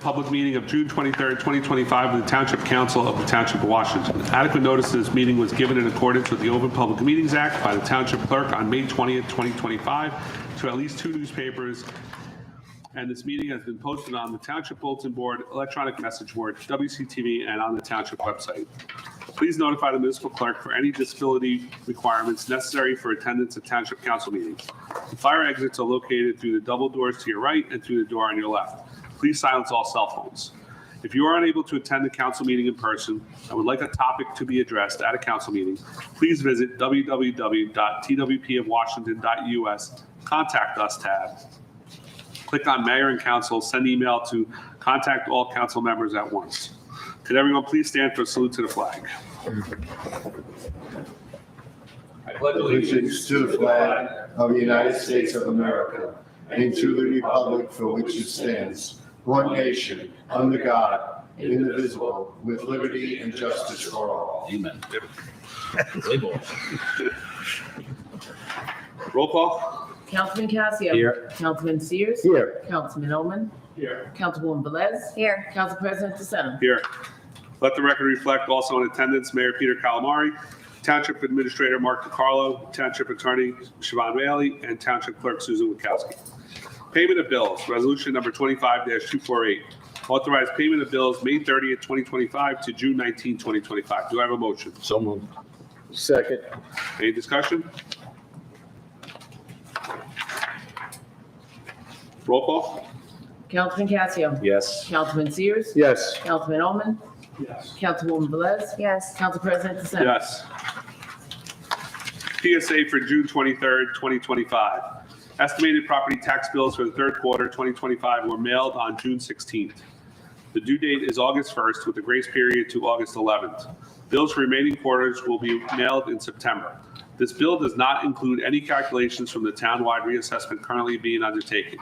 public meeting of June 23rd, 2025 of the Township Council of the Township of Washington. Adequate notice of this meeting was given in accordance with the Open Public Meetings Act by the Township Clerk on May 20th, 2025 to at least 2 newspapers, and this meeting has been posted on the Township Bulletin Board, electronic message board, WCTV, and on the Township website. Please notify the municipal clerk for any disability requirements necessary for attendance at Township Council meetings. The fire exits are located through the double doors to your right and through the door on your left. Please silence all cell phones. If you are unable to attend the council meeting in person and would like a topic to be addressed at a council meeting, please visit www.twpofwashington.us Contact Us tab. Click on Mayor and Council, send email to contact all council members at once. Could everyone please stand for a salute to the flag? I pledge allegiance to the flag of the United States of America and to the republic for which it stands, one nation, under God, indivisible, with liberty and justice for all. Amen. Roll call. Councilman Casio. Here. Councilman Sears. Here. Councilman Oman. Here. Councilwoman Velez. Here. Council President DeSena. Here. Let the record reflect also in attendance, Mayor Peter Calamari, Township Administrator Mark DiCarlo, Township Attorney Siobhan Bailey, and Township Clerk Susan Witkowski. Payment of bills, resolution number 25-248. Authorized payment of bills May 30th, 2025 to June 19, 2025. Do I have a motion? So moved. Second. Any discussion? Roll call. Councilman Casio. Yes. Councilman Sears. Yes. Councilman Oman. Yes. Councilwoman Velez. Yes. Council President DeSena. Yes. PSA for June 23rd, 2025. Estimated property tax bills for the third quarter 2025 were mailed on June 16th. The due date is August 1st with a grace period to August 11th. Bills for remaining quarters will be mailed in September. This bill does not include any calculations from the townwide reassessment currently being undertaken.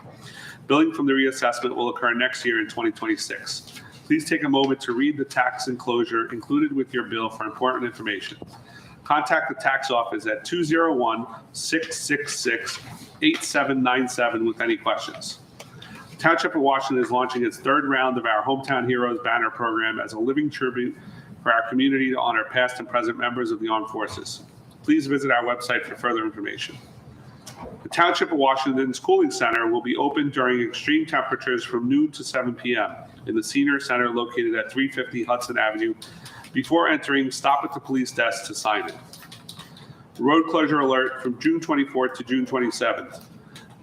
Billing from the reassessment will occur next year in 2026. Please take a moment to read the tax enclosure included with your bill for important information. Contact the tax office at 201-666-8797 with any questions. Township of Washington is launching its third round of our Hometown Heroes banner program as a living tribute for our community to honor past and present members of the armed forces. Please visit our website for further information. The Township of Washington's Cooling Center will be open during extreme temperatures from noon to 7 p.m. in the Senior Center located at 350 Hudson Avenue. Before entering, stop at the police desk to sign in. Road closure alert from June 24th to June 27th.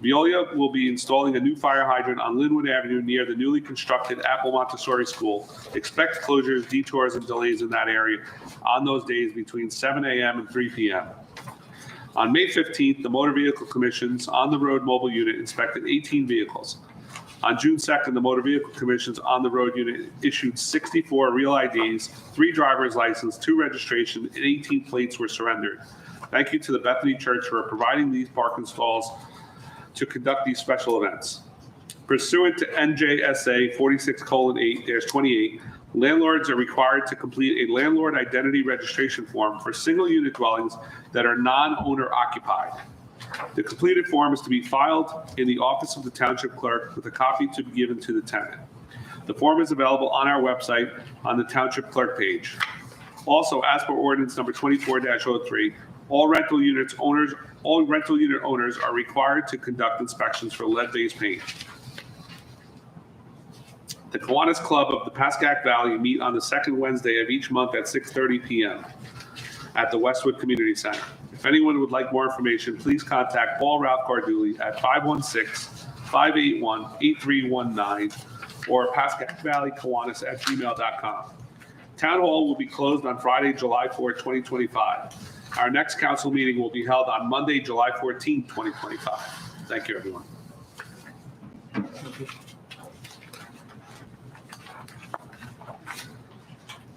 Veolia will be installing a new fire hydrant on Linwood Avenue near the newly constructed Apple Montessori School. Expect closures, detours, and delays in that area on those days between 7 a.m. and 3 p.m. On May 15th, the Motor Vehicle Commission's on-the-road mobile unit inspected 18 vehicles. On June 2nd, the Motor Vehicle Commission's on-the-road unit issued 64 real IDs, 3 driver's licenses, 2 registration, and 18 plates were surrendered. Thank you to the Bethany Church for providing these parking stalls to conduct these special events. Pursuant to NJSA 46:8-28, landlords are required to complete a landlord identity registration form for single-unit dwellings that are non-owner occupied. The completed form is to be filed in the office of the Township Clerk with a copy to be given to the tenant. The form is available on our website on the Township Clerk page. Also, as per ordinance number 24-03, all rental unit owners are required to conduct inspections for lead-based paint. The Kiwanis Club of the Pascack Valley meet on the second Wednesday of each month at 6:30 p.m. at the Westwood Community Center. If anyone would like more information, please contact Paul Ralph Cardulli at 516-581-8319 or pascackvalleykiwanis@gmail.com. Town Hall will be closed on Friday, July 4, 2025. Our next council meeting will be held on Monday, July 14, 2025. Thank you, everyone.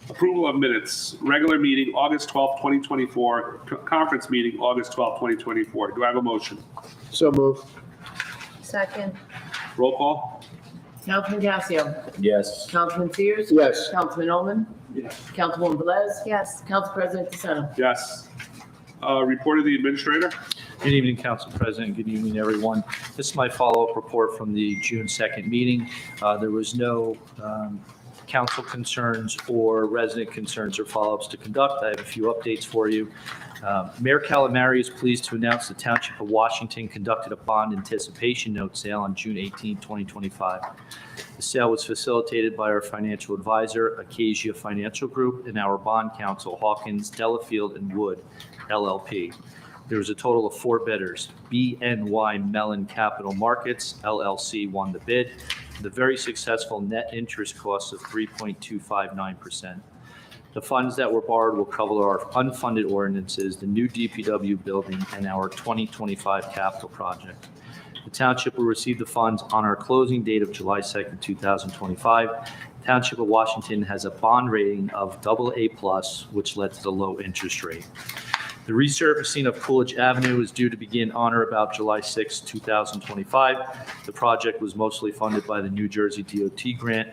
Approval of minutes. Regular meeting, August 12, 2024. Conference meeting, August 12, 2024. Do I have a motion? So moved. Second. Roll call. Councilman Casio. Yes. Councilman Sears. Yes. Councilman Oman. Yes. Councilwoman Velez. Yes. Council President DeSena. Yes. Report of the administrator. Good evening, Council President. Good evening, everyone. This is my follow-up report from the June 2nd meeting. There was no council concerns or resident concerns or follow-ups to conduct. I have a few updates for you. Mayor Calamari is pleased to announce the Township of Washington conducted a bond anticipation note sale on June 18, 2025. The sale was facilitated by our financial advisor, Acacia Financial Group, and our bond counsel, Hawkins, Delafield, and Wood, LLP. There was a total of 4 bidders. BNY Mellon Capital Markets, LLC, won the bid. The very successful net interest cost of 3.259%. The funds that were borrowed will cover our unfunded ordinances, the new DPW building, and our 2025 capital project. The township will receive the funds on our closing date of July 2nd, 2025. Township of Washington has a bond rating of AA+, which led to the low interest rate. The resurfacing of Coolidge Avenue is due to begin on or about July 6, 2025. The project was mostly funded by the New Jersey DOT grant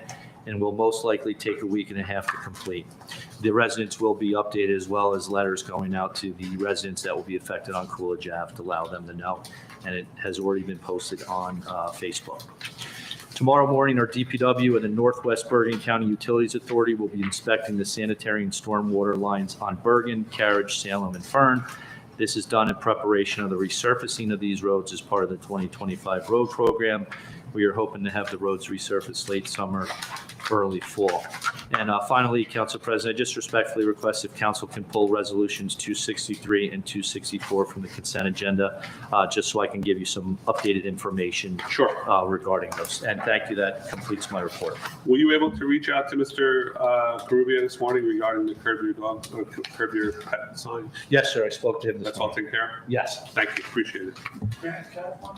and will most likely take a week and a half to complete. The residents will be updated, as well as letters going out to the residents that will be affected on Coolidge Ave to allow them to know, and it has already been posted on Facebook. Tomorrow morning, our DPW and the Northwest Bergen County Utilities Authority will be inspecting the sanitary and stormwater lines on Bergen, Carriage, Salem, and Fern. This is done in preparation of the resurfacing of these roads as part of the 2025 road program. We are hoping to have the roads resurfaced late summer, early fall. And finally, Council President, I just respectfully request if Council can pull resolutions 263 and 264 from the consent agenda, just so I can give you some updated information regarding those. And thank you. That completes my report. Were you able to reach out to Mr. Carubia this morning regarding the curb your dog, curb your pet sign? Yes, sir. I spoke to him. That's all taken care of? Yes. Thank you, appreciate it.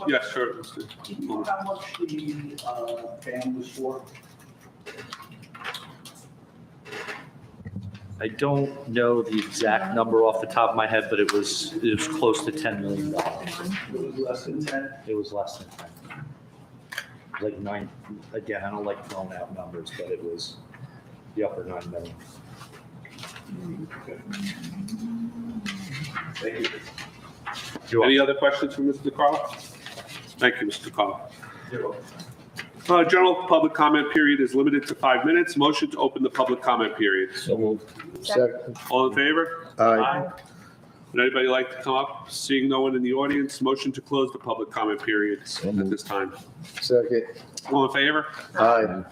Yes, sure, Mr. Do you know how much the ban was for? I don't know the exact number off the top of my head, but it was close to $10 million. It was less than 10? It was less than 10. Like 9, again, I don't like throwing out numbers, but it was the upper 9 million. Thank you. Any other questions from Mr. DeCarlo? Thank you, Mr. DeCarlo. You're welcome. General public comment period is limited to 5 minutes. Motion to open the public comment period. So moved. Second. All in favor? Aye. Would anybody like to come up? Seeing no one in the audience, motion to close the public comment period at this time. Second. All in favor? Aye.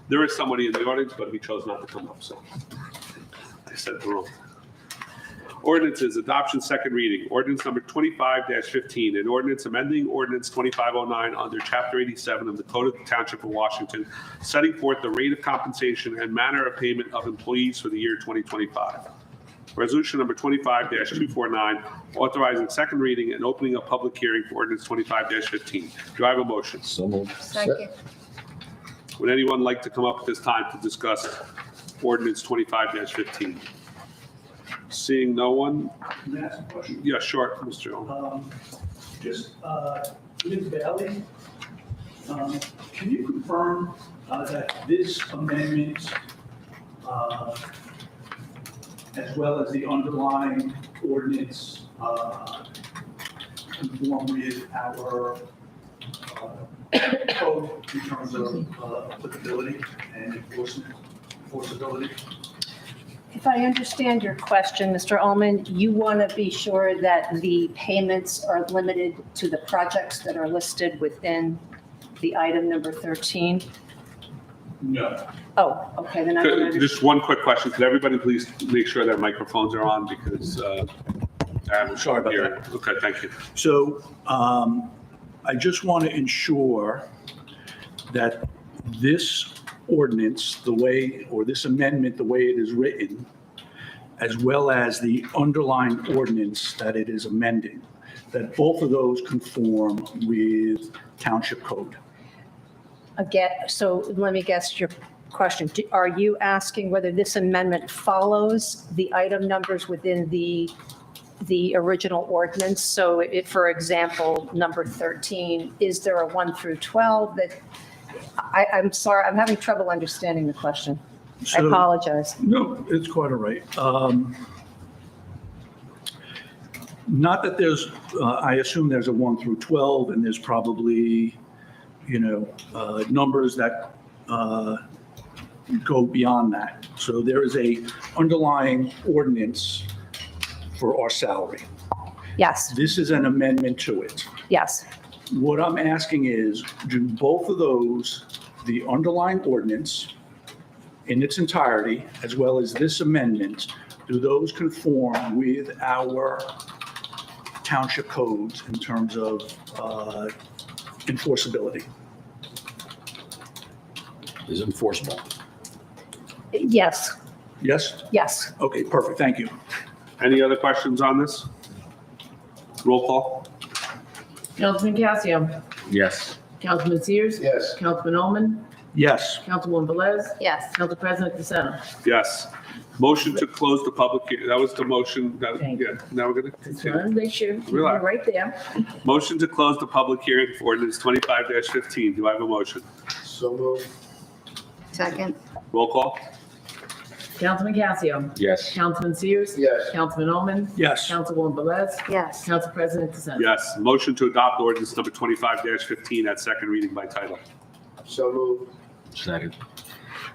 There is somebody in the audience, but he chose not to come up, so I said it wrong. Ordinances, adoption, second reading. Ordinance number 25-15, an ordinance amending ordinance 2509 under Chapter 87 of the Code of the Township of Washington, setting forth the rate of compensation and manner of payment of employees for the year 2025. Resolution number 25-249, authorizing second reading and opening a public hearing for ordinance 25-15. Do I have a motion? So moved. Second. Would anyone like to come up at this time to discuss ordinance 25-15? Seeing no one? Can I ask a question? Yeah, sure, Mr. Owen. Ms. Bailey, can you confirm that this amendment, as well as the underlying ordinance, conform with our code in terms of applicability and enforceability? If I understand your question, Mr. Ullman, you want to be sure that the payments are limited to the projects that are listed within the item number 13? No. Oh, okay, then I don't understand. Just one quick question. Could everybody please make sure their microphones are on because I'm Sorry about hearing. Okay, thank you. So I just want to ensure that this ordinance, the way, or this amendment, the way it is written, as well as the underlying ordinance that it is amending, that both of those conform with township code. Again, so let me guess your question. Are you asking whether this amendment follows the item numbers within the original ordinance? So if, for example, number 13, is there a 1 through 12 that, I'm sorry, I'm having trouble understanding the question. I So- apologize. No, it's quite all right. Not that there's, I assume there's a 1 through 12, and there's probably, numbers that go beyond that. So there is a underlying ordinance for our salary. Yes, This is an amendment to it. yes. What I'm asking is, do both of those, the underlying ordinance in its entirety, as well as this amendment, do those conform with our township codes in terms of enforceability? Is enforceable. Yes, Yes? yes. Okay, perfect, thank you. Any other questions on this? Roll call? Councilman Casio, Yes. Councilman Sears, Yes. Councilman Ullman, Yes, Councilwoman Velez, Yes. Council President DeSena. Yes. Motion to close the public, that was the motion, Thank yeah, now we're gonna Just continue. wanted to make sure you're Relax. right there. Motion to close the public hearing for ordinance 25-15. Do I have a motion? So moved. Second. Roll call? Councilman Casio, Yes. Councilman Sears, Yes. Councilman Ullman, yes, Councilwoman Velez, Yes. Council President DeSena. Yes. Motion to adopt ordinance number 25-15 at second reading by title. So moved. Second.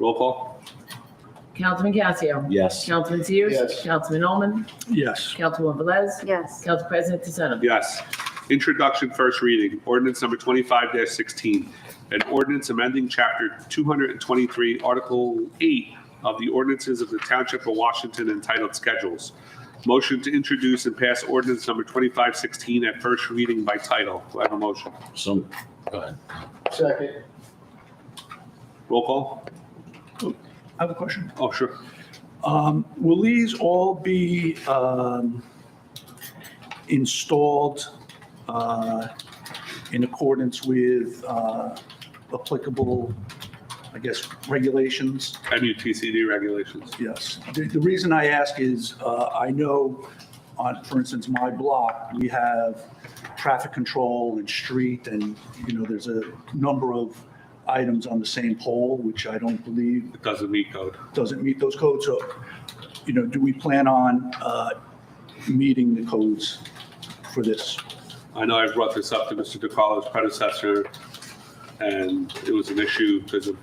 Roll call? Councilman Casio, Yes. Councilman Sears, Yes. Councilman Ullman, yes, Councilwoman Velez, Yes. Council President DeSena. Yes. Introduction, first reading, ordinance number 25-16, an ordinance amending chapter 223, article 8 of the ordinances of the Township of Washington entitled Schedules. Motion to introduce and pass ordinance number 25-16 at first reading by title. Do I have a motion? So, go ahead. Second. Roll call? I have a question. Oh, sure. Will these all be installed in accordance with applicable, I guess, regulations? MUTCD regulations. Yes. The reason I ask is, I know on, for instance, my block, we have traffic control and street, and, there's a number of items on the same pole, which I don't believe It doesn't meet code. doesn't meet those codes. So, do we plan on meeting the codes for this? I know I brought this up to Mr. DeCarlo's predecessor, and it was an issue because of,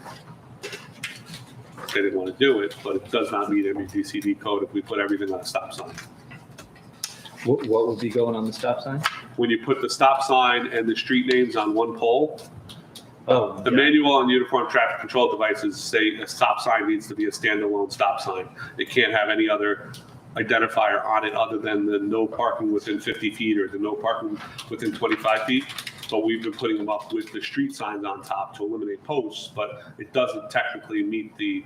they didn't want to do it, but it does not meet MUTCD code if we put everything on a stop sign. What would be going on the stop sign? When you put the stop sign and the street names on one pole, Oh, the manual on uniform traffic control devices say a stop sign needs to be a standalone stop sign. It can't have any other identifier on it other than the no parking within 50 feet or the no parking within 25 feet. But we've been putting them up with the street signs on top to eliminate posts, but it doesn't technically meet the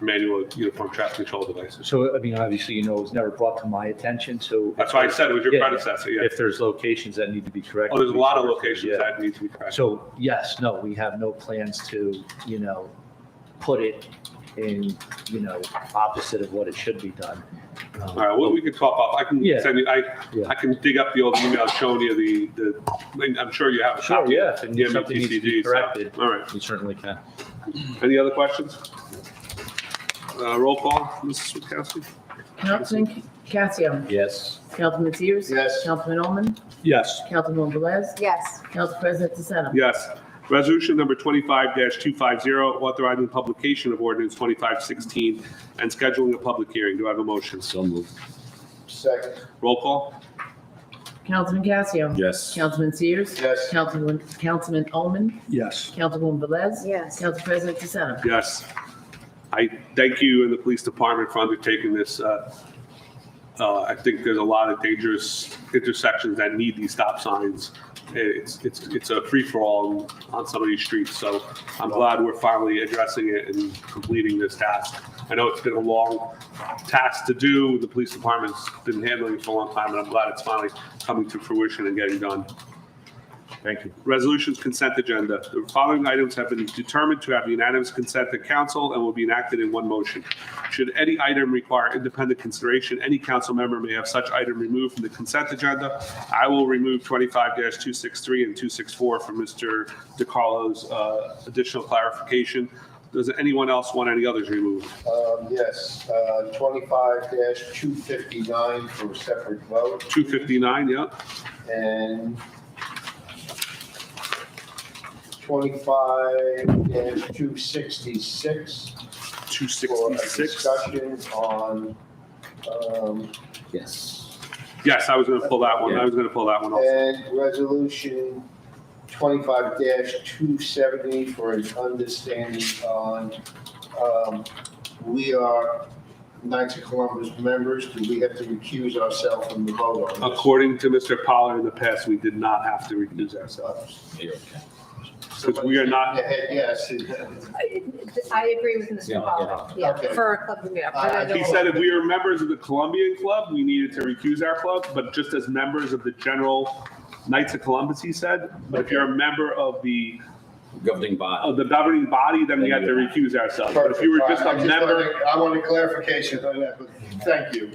manual uniform traffic control devices. So, obviously, it was never brought to my attention, so. That's why I said it was your Yeah, predecessor, yeah. If there's locations that need to be corrected. Oh, there's a lot of we locations certainly- that need to be corrected. So, yes, no, we have no plans to, put it in, opposite of what it should be done. All right, well, we can talk off. I can Yeah. send you, Yeah. I can dig up the old email showing you I'm sure you have a Sure, copy. yeah, of if the something needs to be MUTCD, so- corrected. All right. We certainly can. Any other questions? Roll call, Mrs. Witkowski? Councilman Casio, Yes. Councilman Sears, Yes. Councilman Ullman, Yes, Councilwoman Velez, Yes. Council President DeSena. Yes. Resolution number 25-250, authorizing publication of ordinance 25-16 and scheduling a public hearing. Do I have a motion? So moved. Second. Roll call? Councilman Casio. Yes. Councilman Sears. Yes. Councilman Ullman, yes. Councilwoman Velez. Yes. Council President DeSena. Yes. I thank you and the police department for undertaking this. I think there's a lot of dangerous intersections that need these stop signs. It's a free-for-all on some of these streets, so I'm glad we're finally addressing it and completing this task. I know it's been a long task to do. The police department's been handling it for a long time, and I'm glad it's finally coming to fruition and getting done. Thank you. Resolutions consent agenda. The following items have been determined to have unanimous consent of council and will be enacted in one motion. Should any item require independent consideration, any council member may have such item removed from the consent agenda. I will remove 25-263 and 264 from Mr. DeCarlo's additional clarification. Does anyone else want any others removed? Yes, 25-259 for a separate vote, 259, yeah. and 25-266 for a 266. discussion on, Yes. Yes, I was going to pull that one. I was going to pull that one also. and resolution 25-270 for an understanding on, we are Knights of Columbus members. Do we have to recuse ourselves from the vote on this? According to Mr. Pollard in the past, we did not have to recuse ourselves. You're okay. Because we are not, Yes. I agree with Mr. Yeah, Pollard. yeah. Yeah, for a club, yeah. but I he don't- said if we were members of the Columbian Club, we needed to recuse our club, but just as members of the general Knights of Columbus, he said. But if you're a member of the Governing body. governing body, then we have to recuse ourselves. But if you were just a member, I wanted clarification on that, but thank you.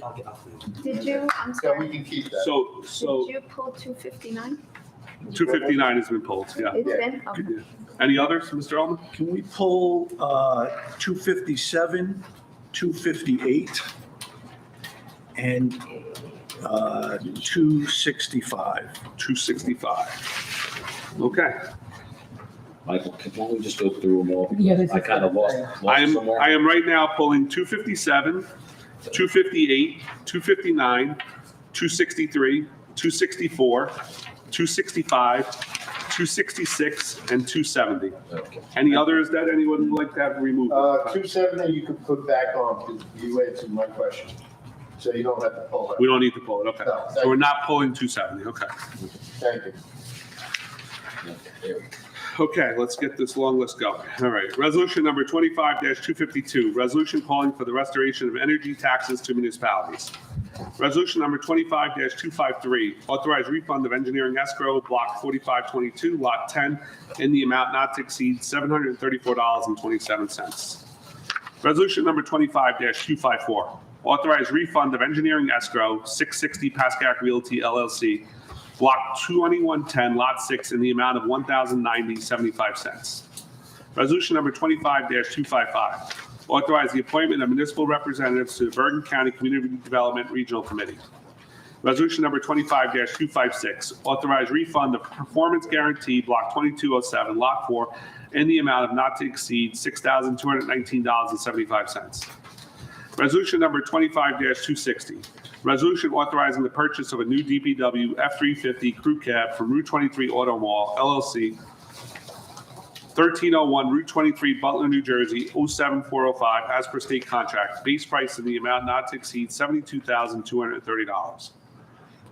Did you, I'm So we sorry, can keep that. so did you pull 259? 259 has been pulled, yeah. It's been, okay. Yeah. Any others, Mr. Ullman? Can we pull 257, 258, and 265? 265. Okay. Michael, why don't we just go through them all? Yeah, this I is- kind of lost I somewhere. am right now pulling 257, 258, 259, 263, 264, 265, 266, and 270. Okay. Any others that anyone would like to have removed? 270 you can put back on, because you answered my question. So you don't have to pull it. We don't need to pull it, okay. No, So we're not pulling 270, okay. Thank you. Okay, there we go. Okay, let's get this long list going. All right, resolution number 25-252, resolution calling for the restoration of energy taxes to municipalities. Resolution number 25-253, authorize refund of engineering escrow, block 4522, lot 10, in the amount not to exceed $734.27. Resolution number 25-254, authorize refund of engineering escrow, 660 Pascack Realty LLC, block 2110, lot 6, in the amount of $1,090.75. Resolution number 25-255, authorize the appointment of municipal representatives to the Bergen County Community Development Regional Committee. Resolution number 25-256, authorize refund of performance guarantee, block 2207, lot 4, in the amount of not to exceed $6,219.75. Resolution number 25-260, resolution authorizing the purchase of a new DPW F-350 crew cab from Route 23 Auto Mall LLC, 1301 Route 23 Butler, New Jersey, 07405, as per state contract. Base price in the amount not to exceed $72,230.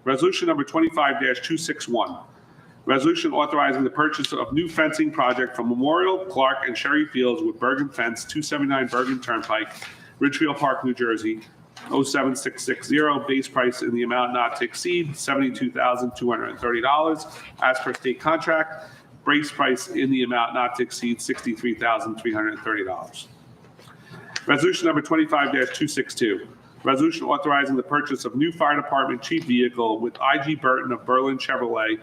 Resolution number 25-261, resolution authorizing the purchase of new fencing project from Memorial, Clark, and Sherry Fields with Bergen Fence, 279 Bergen Turnpike, Ridgefield Park, New Jersey, 07660, base price in the amount not to exceed $72,230 as per state contract. Base price in the amount not to exceed $63,330. Resolution number 25-262, resolution authorizing the purchase of new fire department chief vehicle with IG Burton of Berlin Chevrolet,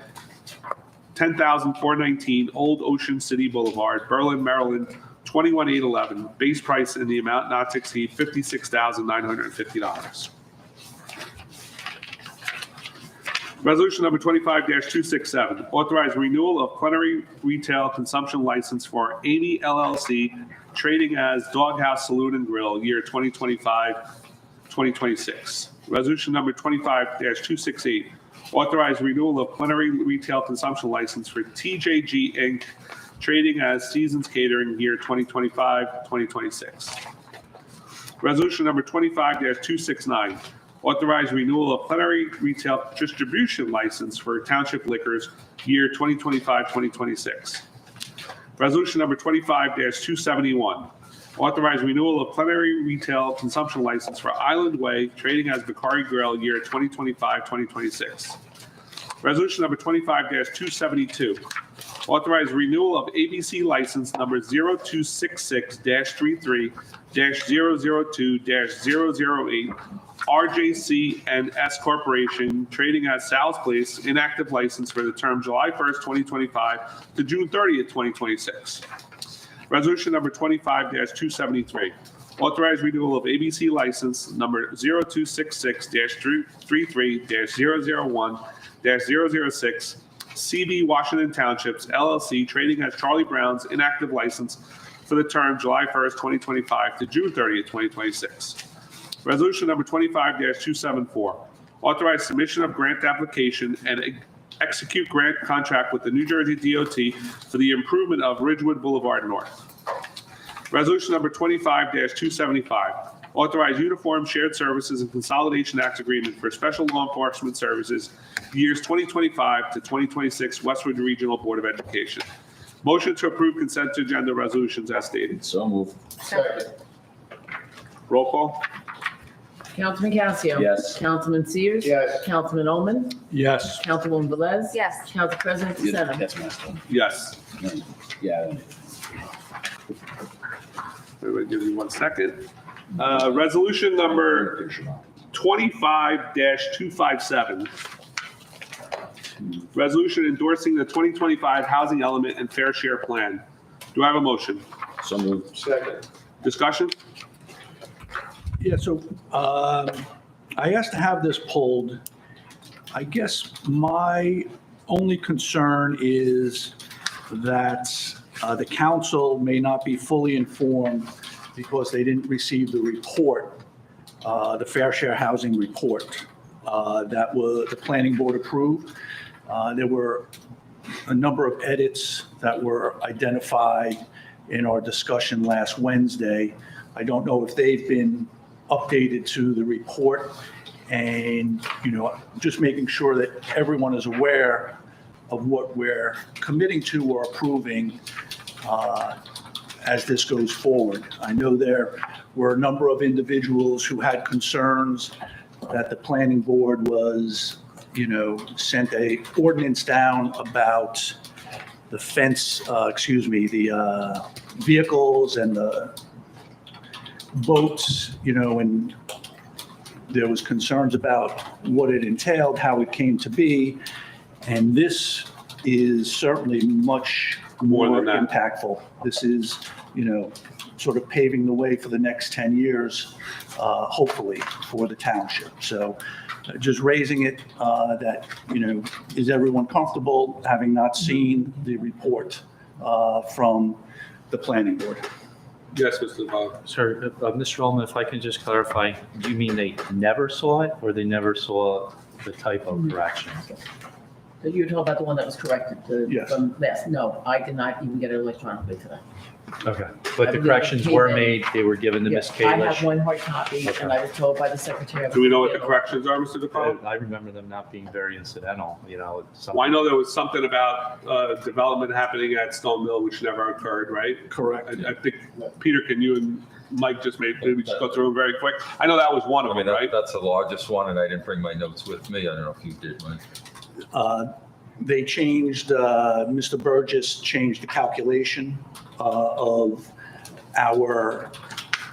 10,419 Old Ocean City Boulevard, Berlin, Maryland, 21811, base price in the amount not to exceed $56,950. Resolution number 25-267, authorize renewal of plenary retail consumption license for Amy LLC, trading as Doghouse Saloon and Grill, year 2025-2026. Resolution number 25-268, authorize renewal of plenary retail consumption license for TJG Inc., trading as Seasons Catering, year 2025-2026. Resolution number 25-269, authorize renewal of plenary retail distribution license for Township Liquors, year 2025-2026. Resolution number 25-271, authorize renewal of plenary retail consumption license for Island Way, trading as Bakari Grill, year 2025-2026. Resolution number 25-272, authorize renewal of ABC license number 0266-33-002-008, RJC and S Corporation, trading as Sal's Place, inactive license for the term July 1st, 2025 to June 30th, 2026. Resolution number 25-273, authorized renewal of ABC license number 0266-33-001-006, CB Washington Townships LLC, trading as Charlie Brown's inactive license for the term July 1st, 2025 to June 30th, 2026. Resolution number 25-274, authorized submission of grant application and execute grant contract with the New Jersey DOT for the improvement of Ridgewood Boulevard North. Resolution number 25-275, authorize Uniform Shared Services and Consolidation Acts Agreement for Special Law Enforcement Services, years 2025 to 2026, Westwood Regional Board of Education. Motion to approve consent agenda resolutions as stated. So moved. Second. Roll call? Councilman Casio. Yes. Councilman Sears. Yes. Councilman Ullman. Yes. Councilwoman Velez. Yes. Council President DeSena. That's my stuff. Yes. Yeah. Everybody give me 1 second. Resolution number 25-257. Resolution endorsing the 2025 Housing Element and Fair Share Plan. Do I have a motion? So moved. Second. Discussion? Yeah, so I asked to have this pulled. I guess my only concern is that the council may not be fully informed because they didn't receive the report, the Fair Share Housing Report that the planning board approved. There were a number of edits that were identified in our discussion last Wednesday. I don't know if they've been updated to the report, and, just making sure that everyone is aware of what we're committing to or approving as this goes forward. I know there were a number of individuals who had concerns that the planning board was, sent a ordinance down about the fence, the vehicles and the boats, and there was concerns about what it entailed, how it came to be. And this is certainly much More more than that. impactful. This is, sort of paving the way for the next 10 years, hopefully, for the township. So just raising it, that, is everyone comfortable having not seen the report from the planning board? Yes, Mr. Bob. Sir, Mr. Ullman, if I can just clarify, do you mean they never saw it, or they never saw the typo correction? You're talking about the one that was corrected Yes. from last. No, I did not even get it electronically today. Okay. But the corrections were made, they were given to Ms. Yeah, I have Kalish? one hard copy, Okay. and I was told by the secretary. Do we know what the corrections are, Mr. DePaul? I remember them not being very incidental, something. Well, I know there was something about development happening at Stone Mill, which never occurred, right? Correct. I think, Peter, can you and Mike just maybe just go through them very quick? I know that was one I of mean, them, right? that's the largest one, and I didn't bring my notes with me. I don't know if you did, Mike. They changed, Mr. Burgess changed the calculation of our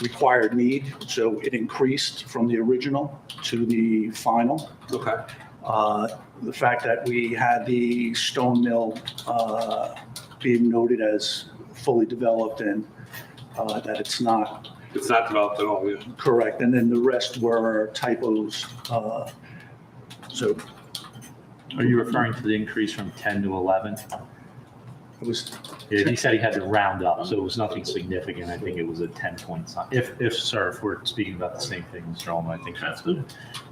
required need, so it increased from the original to the final. Okay. The fact that we had the stone mill being noted as fully developed and that it's not It's not developed at all, yeah. correct, and then the rest were typos. So Are you referring to the increase from 10 to 11? it was, Yeah, he said he had to round up, so it was nothing significant. I think it was a 10 point something. Sir, if we're speaking about the same thing, Mr. Ullman, I think that's good.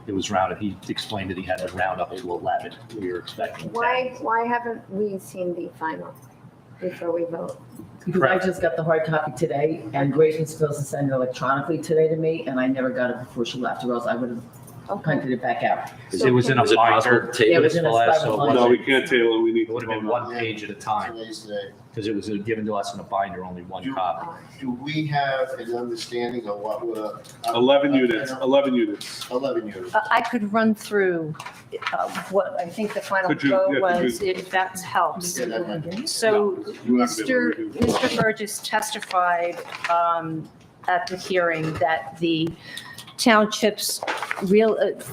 It was rounded. He explained that he had to round up to 11. We were expecting 10. Why haven't we seen the final before we vote? Because I just got the hard copy today, and Grace was supposed to send it electronically today to me, and I never got it before she left, or else I would have printed it back out. It was in a Is it possible binder. to table Yeah, it was in a Celeste, so spiral it binder. No, wasn't- we can't table it, we need It would to have been vote on one page at a time, Today's day. because it was given to us in a binder, only one copy. Do we have an understanding of what we're? 11 units, 11 units. 11 units. I could run through what I think the final Could you- vote yeah, could was, you- if that helps. Yeah, that might- So No, you're not gonna be able to do that. Mr. Burgess testified at the hearing that the townships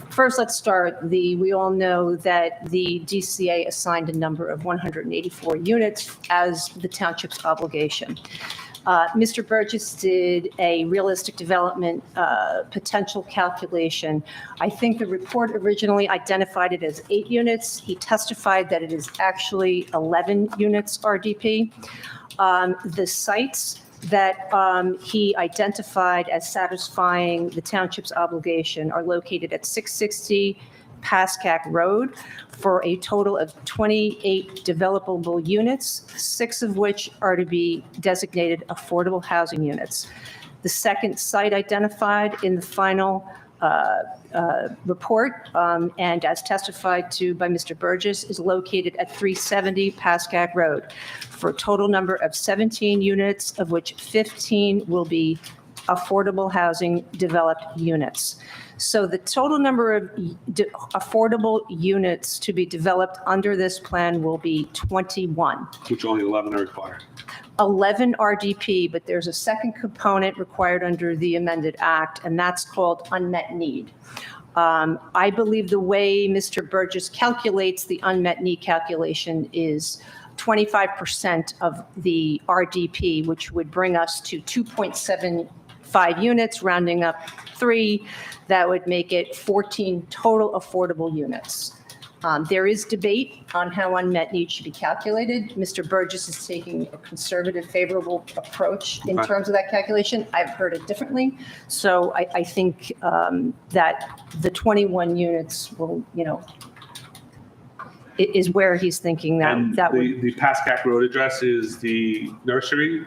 first let's start, we all know that the DCA assigned a number of 184 units as the township's obligation. Mr. Burgess did a realistic development potential calculation. I think the report originally identified it as 8 units. He testified that it is actually 11 units RDP. The sites that he identified as satisfying the township's obligation are located at 660 Pascack Road for a total of 28 developable units, 6 of which are to be designated affordable housing units. The second site identified in the final report and as testified to by Mr. Burgess is located at 370 Pascack Road for a total number of 17 units, of which 15 will be affordable housing developed units. So the total number of affordable units to be developed under this plan will be 21. Which only 11 are required. 11 RDP, but there's a second component required under the amended act, and that's called unmet need. I believe the way Mr. Burgess calculates the unmet need calculation is 25% of the RDP, which would bring us to 2.75 units, rounding up 3. That would make it 14 total affordable units. There is debate on how unmet needs should be calculated. Mr. Burgess is taking a conservative, favorable approach in Okay. terms of that calculation. I've heard it differently. So I think that the 21 units will, is where he's thinking And that would. the Pascack Road address is the nursery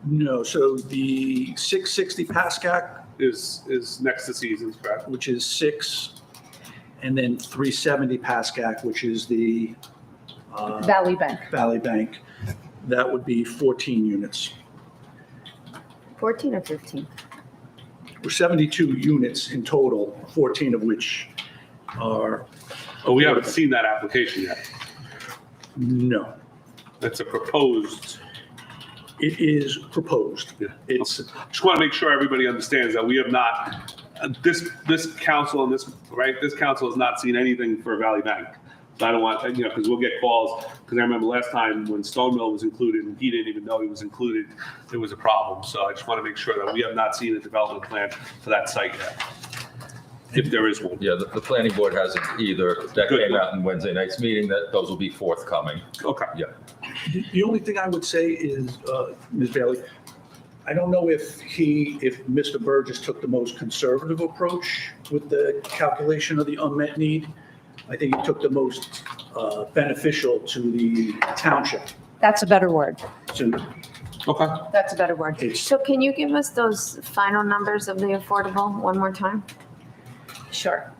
No, so the 660 Pascack, is next to Seasons, correct? which is 6, and then 370 Pascack, which is the Valley Bank. Valley Bank, that would be 14 units. 14 or 15? Or 72 units in total, 14 of which are, Oh, we haven't seen that application yet. no, That's a proposed. it is proposed. Yeah. It's, Just want to make sure everybody understands that we have not, this council and this council has not seen anything for Valley Bank. So I don't want, because we'll get calls, because I remember last time when Stone Mill was included and he didn't even know he was included, it was a problem. So I just want to make sure that we have not seen a development plan for that site yet, if there is one. Yeah, the planning board hasn't either. That Good. came out in Wednesday night's meeting, that those will be forthcoming. Okay. Yeah. the only thing I would say is, Ms. Bailey, I don't know if Mr. Burgess took the most conservative approach with the calculation of the unmet need. I think he took the most beneficial to the township. That's a better word. So Okay. That's a better word. it's, So can you give us those final numbers of the affordable one more time? Sure.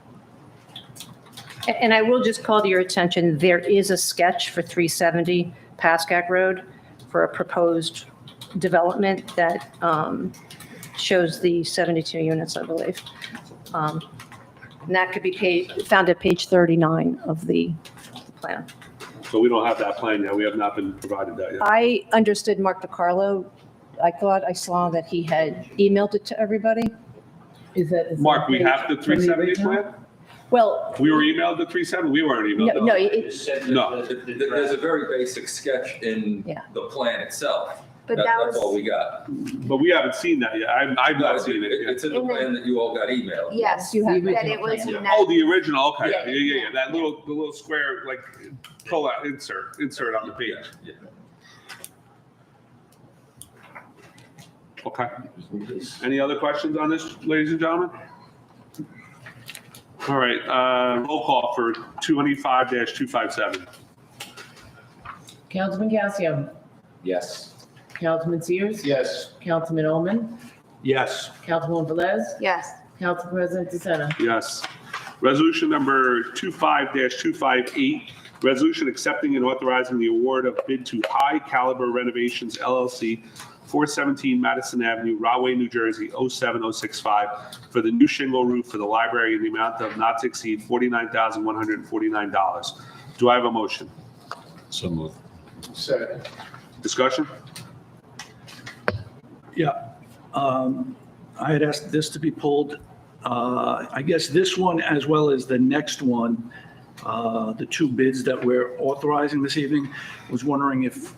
And I will just call to your attention, there is a sketch for 370 Pascack Road for a proposed development that shows the 72 units, I believe. And that could be found at page 39 of the plan. So we don't have that plan yet. We have not been provided that yet. I understood Mark DiCarlo, I thought I saw that he had emailed it to everybody. Is that? Mark, we have the 370 plan? Well, We were emailed the 370? We weren't emailed. no, No. There's a very basic sketch in Yeah. the plan itself. But that That's all was, we got. But we haven't seen that yet. I've No, not seen it yet. It's in the plan that you all got emailed. yes, You have that it was. original not- Oh, the original, okay. Yeah. Yeah. That the little square, like, pull out, insert on the page. Yeah. Okay. Any other questions on this, ladies and gentlemen? All right, roll call for 25-257. Councilman Calcio, Yes. Councilman Sears, Yes. Councilman Ullman, yes, Councilwoman Velez, Yes, Council President DeSena. Yes. Resolution number 25-258, resolution accepting and authorizing the award of bid to High Caliber Renovations LLC, 417 Madison Avenue, Rahway, New Jersey, 07065, for the new shingle roof for the library in the amount of not to exceed $49,149. Do I have a motion? So moved. Second. Discussion? yeah. I had asked this to be pulled. I guess this one, as well as the next one, the 2 bids that we're authorizing this evening, was wondering if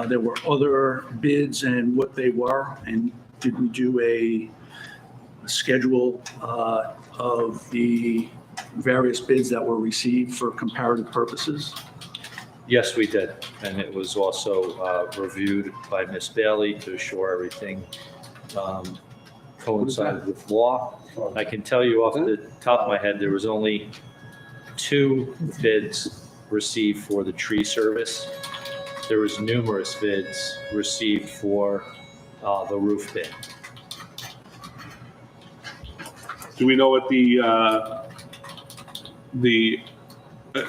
there were other bids and what they were, and did we do a schedule of the various bids that were received for comparative purposes? Yes, we did. And it was also reviewed by Ms. Bailey to assure everything coincided with law. I can tell you off the top of my head, there was only 2 bids received for the tree service. There was numerous bids received for the roof bid. Do we know what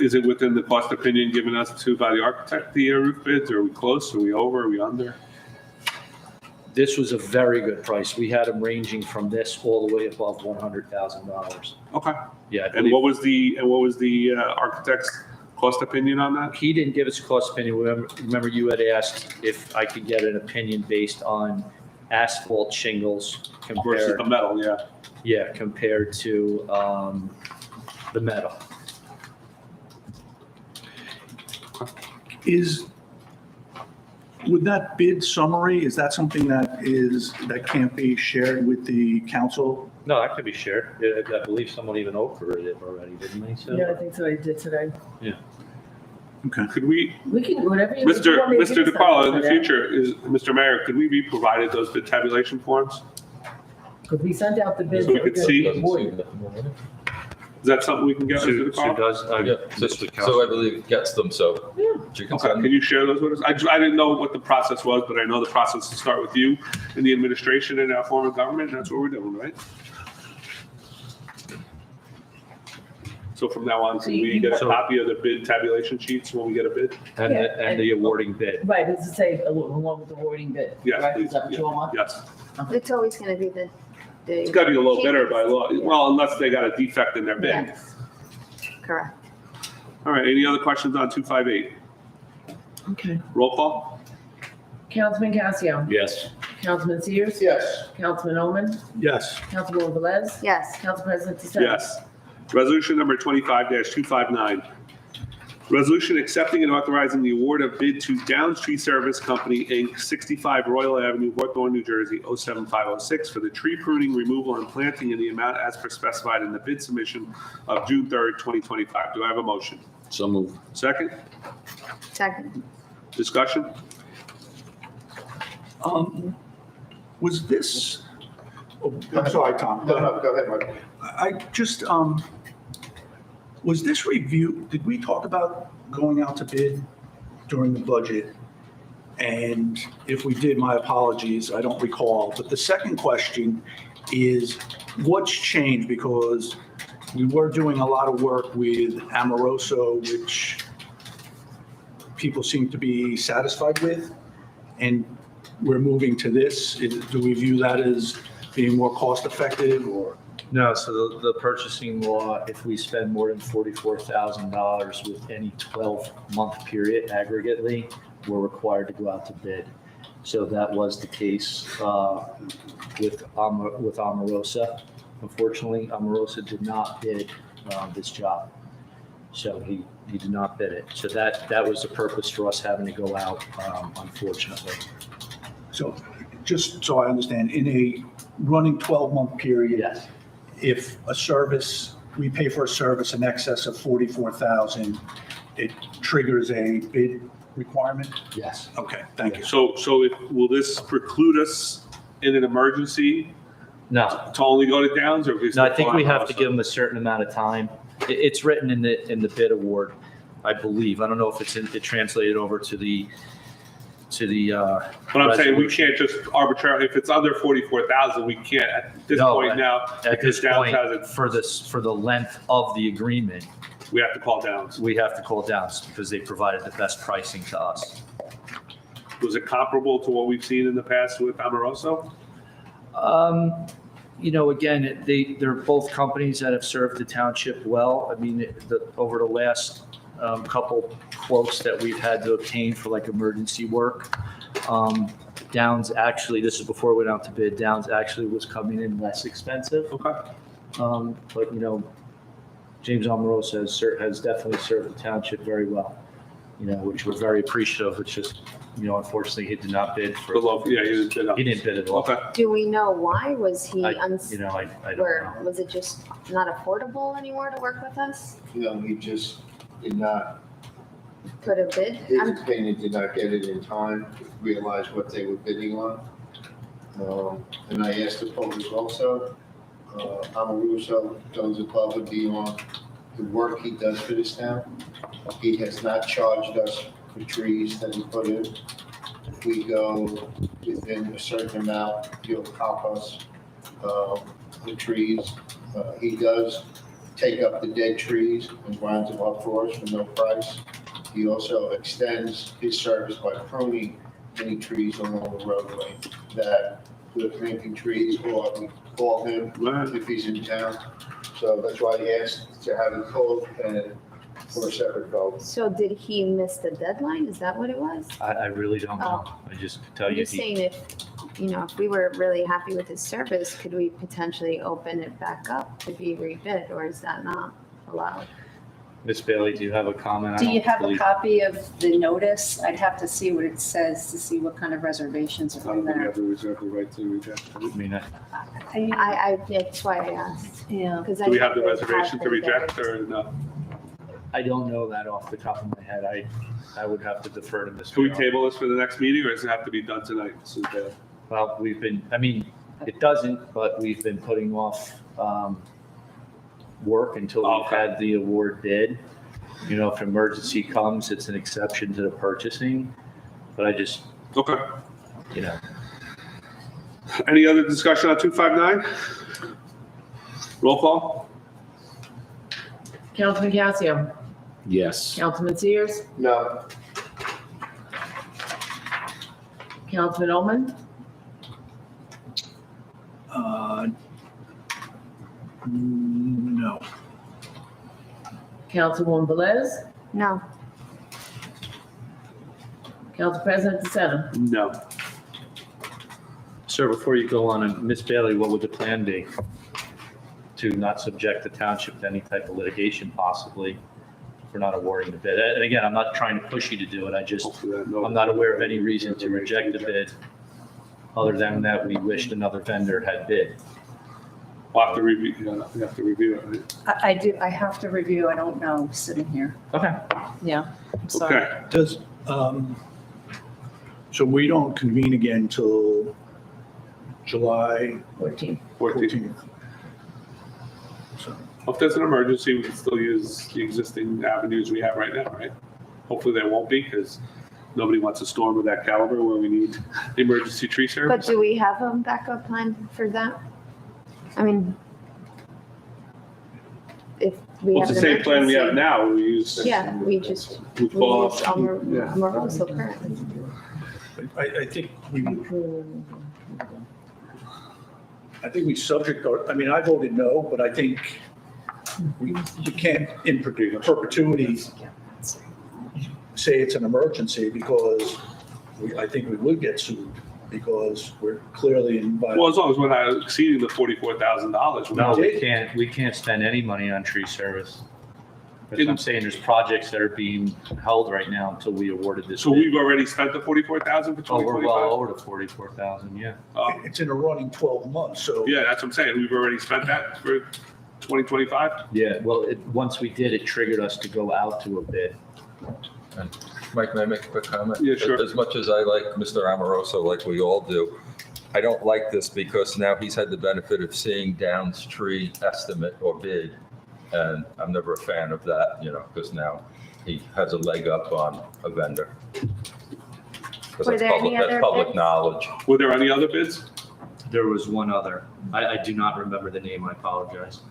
is it within the cost opinion given us to by the architect, the roof bids? Are we close? Are we over? Are we under? This was a very good price. We had them ranging from this all the way above $100,000. Okay. Yeah, I And believe what was the architect's cost opinion on that? he didn't give us a cost opinion. Remember you had asked if I could get an opinion based on asphalt shingles Versus compared, the metal, yeah. yeah, compared to the metal. Would that bid summary, is that something that can't be shared with the council? No, that could be shared. I believe someone even offered it already, didn't they? So, Yeah, I think so, I did today. Okay. Could we, We can, whatever you. Mr. want me to do, DeCarlo, in the Senator. future, Mr. Mayor, could we be provided those bid tabulation forms? Could we send out the bids? So we that could we're see. gonna award? Is that something we can get, Sue Mr. DeCarlo? does. Yeah, so I believe it gets them, so Yeah. you can Okay, send can you share those with us? I didn't know what the process was, but I know the process to start with you in the administration and our form of government, and that's what we're doing, right? So from now on, can we get a copy of the bid tabulation sheets when we get a bid? And, Yeah, and the awarding bid. Right, does it say along with the awarding bid? Yes, Right, please. is that what you want? Yes. It's always gonna be the. It's got to be a little better by law, well, unless they got a defect in their bid. Yes. Correct. All right, any other questions on 258? Okay. Roll call? Councilman Casio, Yes. Councilman Sears, Yes. Councilman Omen, Yes. Councilwoman Velez, Yes. Council President DeSantis. Yes. Resolution number 25-259. Resolution accepting and authorizing the award of bid to Downs Tree Service Company, Inc., 65 Royal Avenue, Hawthorne, New Jersey, 07506, for the tree pruning, removal, and planting in the amount as per specified in the bid submission of June 3rd, 2025. Do I have a motion? So moved. Second? Second. Discussion? Was this, oh, I'm sorry, Tom. No, go ahead, Mike. I just, was this review, did we talk about going out to bid during the budget? And if we did, my apologies, I don't recall. But the second question is, what's changed? Because we were doing a lot of work with Amoroso, which people seem to be satisfied with, and we're moving to this. Do we view that as being more cost-effective, or? No, so the purchasing law, if we spend more than $44,000 with any 12-month period aggregately, we're required to go out to bid. So that was the case with Omarosa. Unfortunately, Omarosa did not bid this job. So he did not bid it. So that was the purpose for us having to go out, unfortunately. So just so I understand, in a running 12-month period, Yes. if a service, we pay for a service in excess of 44,000, it triggers a bid requirement? Yes. Okay, thank you. So will this preclude us in an emergency No. to only go to Downs, or? No, I think we have to give them a certain amount of time. It's written in the bid award, I believe. I don't know if it translated over to the. But I'm saying we can't just arbitrarily, if it's under 44,000, we can't at this No, point now. At because this Downs point, has it, for the length of the agreement, we have to call Downs. we have to call Downs because they provided the best pricing to us. Was it comparable to what we've seen in the past with Amoroso? Again, they're both companies that have served the township well. I mean, over the last couple quotes that we've had to obtain for like emergency work, Downs actually, this is before we went out to bid, Downs actually was coming in less expensive. Okay. But, James Omarosa has definitely served the township very well, which we're very appreciative. It's just unfortunately, he did not bid for, Below, yeah, you did he didn't bid at all. Okay. Do we know why? Was he I don't or know. was it just not affordable anymore to work with us? He just did not, Put a bid? his opinion did not get it in time to realize what they were bidding on. And I asked the voters also, Amaruso goes above and beyond the work he does for this town. He has not charged us for trees that he put in. If we go within a certain amount, he'll top us, the trees. He does take up the dead trees and grinds them up for us for no price. He also extends his service by pruning any trees along the roadway that we're planting trees, or we call him if he's in town. So that's why he asked to have it called and for a separate vote. So did he miss the deadline? Is that what it was? I really don't know. I just could tell I'm you. just saying if we were really happy with his service, could we potentially open it back up to be rebid, or is that not allowed? Ms. Bailey, do you have a comment? Do you have a copy of the notice? I'd have to see what it says to see what kind of reservations I are don't in think we there. have the reserve the right to reject. I mean, That's why I asked. Yeah. Because Do we have the reservation to reject or no? I don't know that off the top of my head. I would have to defer to Ms. Can we Bailey. table this for the next meeting, or does it have to be done tonight? Well, it doesn't, but we've been putting off work until we've Okay. had the award bid. If emergency comes, it's an exception to the purchasing, but I just, Okay. you know, Any other discussion on 259? Roll call? Councilman Casio, Yes. Councilman Sears, No, Councilman Oman, No. Councilwoman Velez, No. Council President DeSena. No. sir, before you go on, Ms. Bailey, what would the plan be? To not subject the township to any type of litigation possibly for not awarding the bid? And again, I'm not trying to push you to do it. I'm not aware of any reason to reject the bid other than that we wished another vendor had bid. We'll have to review, we have to review it, right? I have to review, I don't know, sitting here. Okay. Yeah, I'm sorry. Okay. Does, so we don't convene again till July 14. 14. 14th? So, If there's an emergency, we can still use the existing avenues we have right now, right? Hopefully there won't be, because nobody wants a storm of that caliber where we need emergency tree But service. do we have a backup plan for that? I mean, if we Well, have it's an the same plan we have emergency- now. We use, Yeah, we we call use up. Yeah. Amoroso currently. I think we subject, I voted no, but I think you can't in perpetuity say it's an emergency because I think we would get sued because we're clearly in Well, violation. as long as we're not exceeding the $44,000. No, did. we can't spend any money on tree service. That's what I'm saying, there's projects that are being held right now until we awarded this. So bid. we've already spent the $44,000 for Oh, we're well 2025? over the 44,000, yeah. It's in a running 12 months, so. Yeah, that's what I'm saying. We've already spent that for 2025? Yeah, well, once we did, it triggered us to go out to a bid. Mike, may I make a quick comment? Yeah, sure. As much as I like Mr. Amoroso, like we all do, I don't like this because now he's had the benefit of seeing Down's tree estimate or bid. And I'm never a fan of that, because now he has a leg up on a vendor. Because Were there any other that's public bids? knowledge. Were there any other bids? There was one other. I do not remember the name, I apologize.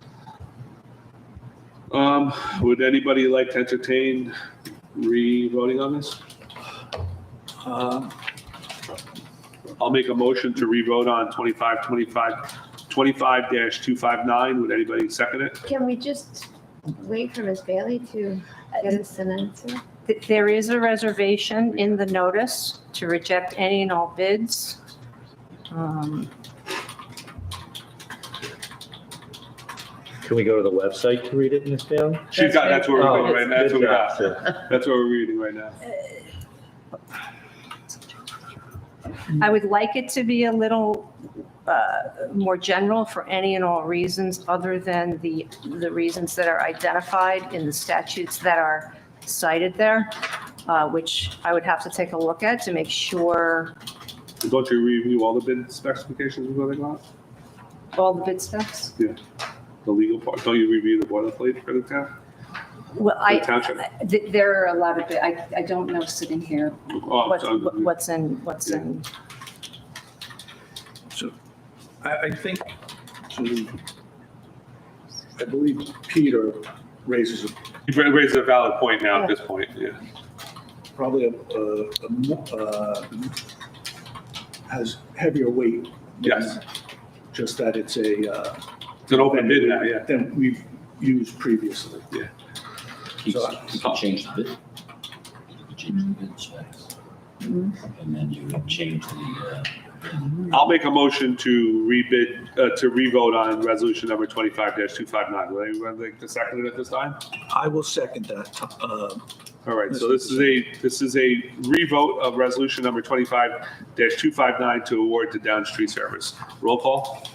Would anybody like to entertain re-voting on this? I'll make a motion to re-vote on 25-259. Would anybody second it? Can we just wait for Ms. Bailey to get us an answer? There is a reservation in the notice to reject any and all bids. Can we go to the website to read it, Ms. Bailey? That's where we're going right now. That's what we got. Good job. That's what we're reading right now. I would like it to be a little more general for any and all reasons other than the reasons that are identified in the statutes that are cited there, which I would have to take a look at to make sure Don't you review all the bid specifications before they go out? all the bid specs. The legal part, don't you review the boilerplate for the town? Well, For the township? there are a lot of, I don't know sitting here Oh, what's in. So I think, so I believe Peter raises You raised a valid point now at this point, yeah. probably has heavier weight. Yes. Just that it's It's an open bid now, yeah. than we've used previously. You So- could change the bid. You could change the bid specs. And then you would change the, I'll make a motion to rebid, to revote on resolution number 25-259. Will anyone like to second it at this time? I will second that. All right, so this is a revote of resolution number 25-259 to award to Down Street Service. Roll call?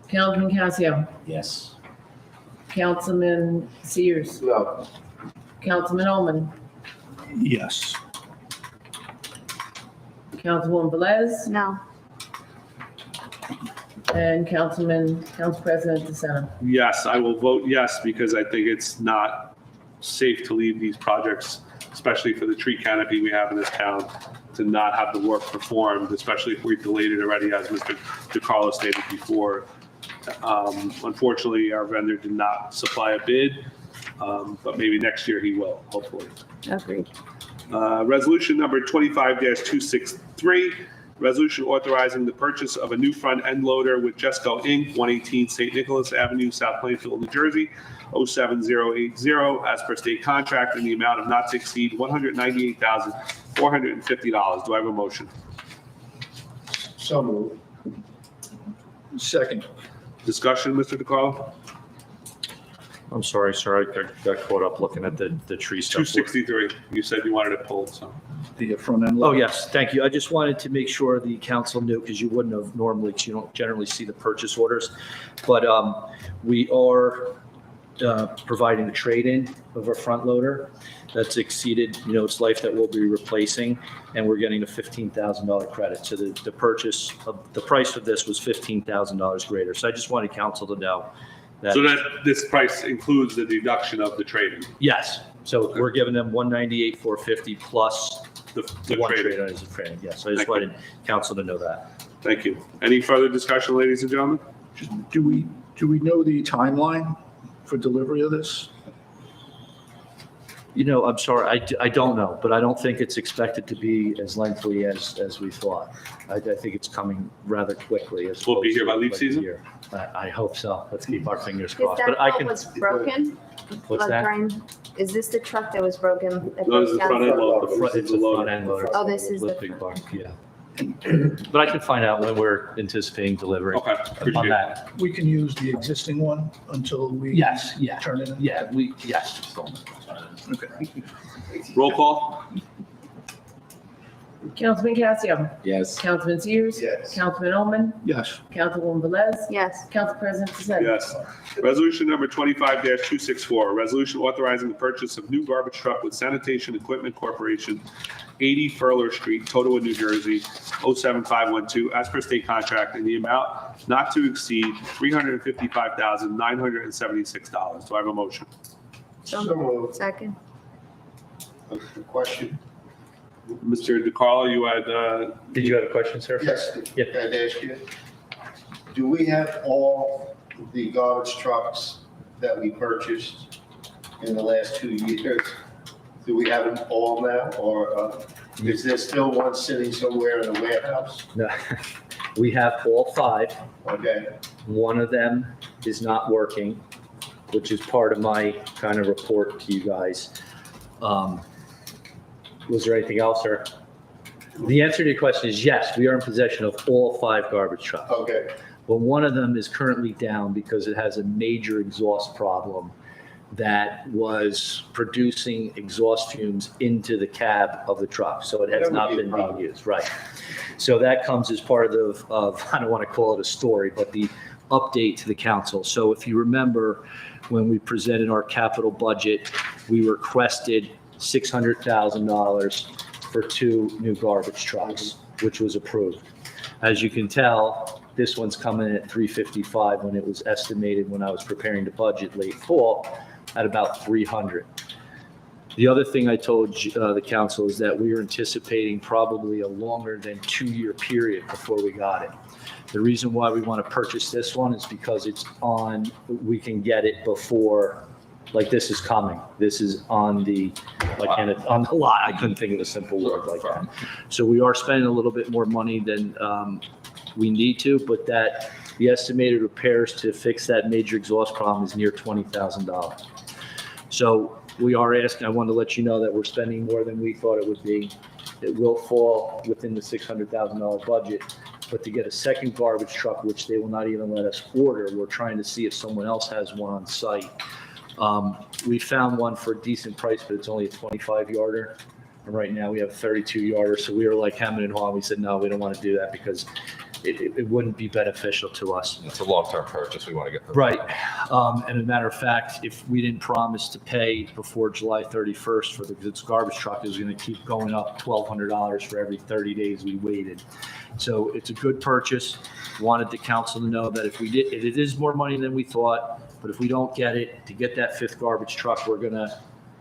Councilman Casio, yes. Councilman Sears, No. Councilman Oman, Yes. Councilwoman Velez, No, and Council President DeSena. Yes, I will vote yes because I think it's not safe to leave these projects, especially for the tree canopy we have in this town, to not have the work performed, especially if we delayed it already, as Mr. DeCarlo stated before. Unfortunately, our vendor did not supply a bid, but maybe next year he will, hopefully. agreed. Resolution number 25-263, resolution authorizing the purchase of a new front end loader with Jesco Inc., 118 St. Nicholas Avenue, South Plainfield, New Jersey, 07080, as per state contract in the amount of not to exceed $198,450. Do I have a motion? So moved. Second. Discussion, Mr. DeCarlo? I'm sorry, sir, I got caught up looking at the tree stuff. 263, you said you wanted it pulled, so. The front end. Oh, yes, thank you. I just wanted to make sure the council knew, because you wouldn't have normally, because you don't generally see the purchase orders. But we are providing a trade-in of a front loader that's exceeded, its life that we'll be replacing, and we're getting a $15,000 credit. So the price of this was $15,000 greater. So I just wanted council to know that. So that this price includes the deduction of the trade-in, Yes, so we're giving them $198,450 plus the one trade-in. trade-in as a trade-in. Yes, I just Thank you. wanted council to know that. Thank you. Any further discussion, ladies and gentlemen? Do we know the timeline for delivery of this? I'm sorry, I don't know, but I don't think it's expected to be as lengthy as we thought. I think it's coming rather quickly. As Will it be opposed here by to leaf like a season? year. I hope so. Let's keep our fingers Is crossed. that But I what can, was broken? what's Like, that? Brian, is this the truck that was broken? that No, this is broke the front down? end loader. It's a front end loader. Oh, this is the Lifting bar, yeah. But I can find out when we're anticipating delivery Okay, on appreciate it. that. We can use the existing one until we. Yes, yeah. Turn it in? Yeah, yes. Okay. Roll call? Councilman Casio, Yes. Councilman Sears, Yes. Councilman Oman, Yes. Councilwoman Velez, Yes, Council President DeSena. Yes. Resolution number 25-264, a resolution authorizing the purchase of new garbage truck with Sanitation Equipment Corporation, 80 Furler Street, Totowa, New Jersey, 07512, as per state contract in the amount not to exceed $355,976. Do I have a motion? So moved. second. Question? Mr. DeCarlo, you had, Did you have a question, sir? Yes. Yeah. Can I ask you? Do we have all the garbage trucks that we purchased in the last 2 years? Do we have them all now, or is there still one sitting somewhere in a warehouse? No. We have all 5. Okay, One of them is not working, which is part of my kind of report to you guys. Was there anything else, sir? The answer to your question is yes, we are in possession of all 5 garbage trucks. okay, But one of them is currently down because it has a major exhaust problem that was producing exhaust fumes into the cab of the truck. So it has not been being used, right? So that comes as part of, I don't want to call it a story, but the update to the council. So if you remember, when we presented our capital budget, we requested $600,000 for 2 new garbage trucks, which was approved. As you can tell, this one's coming in at 355 when it was estimated when I was preparing the budget late fall at about 300. The other thing I told the council is that we were anticipating probably a longer than 2-year period before we got it. The reason why we want to purchase this one is because it's on, we can get it before, like this is coming. This is on the, like, and it's on the lot. I couldn't think of a simple word like that. So we are spending a little bit more money than we need to, but that the estimated repairs to fix that major exhaust problem is near $20,000. So we are asking, I want to let you know that we're spending more than we thought it would be. It will fall within the $600,000 budget, but to get a second garbage truck, which they will not even let us order, we're trying to see if someone else has one on site. We found one for a decent price, but it's only a 25-yarder. And right now we have a 32-yarder. So we were like hemming and hawing. We said, no, we don't want to do that because it wouldn't be beneficial to us. It's a long-term purchase. We want to get the Right. And as a matter of fact, if we didn't promise to pay before July 31st for this garbage truck, it was going to keep going up $1,200 for every 30 days we waited. So it's a good purchase. Wanted the council to know that if we did, it is more money than we thought, but if we don't get it, to get that 5th garbage truck, we're going to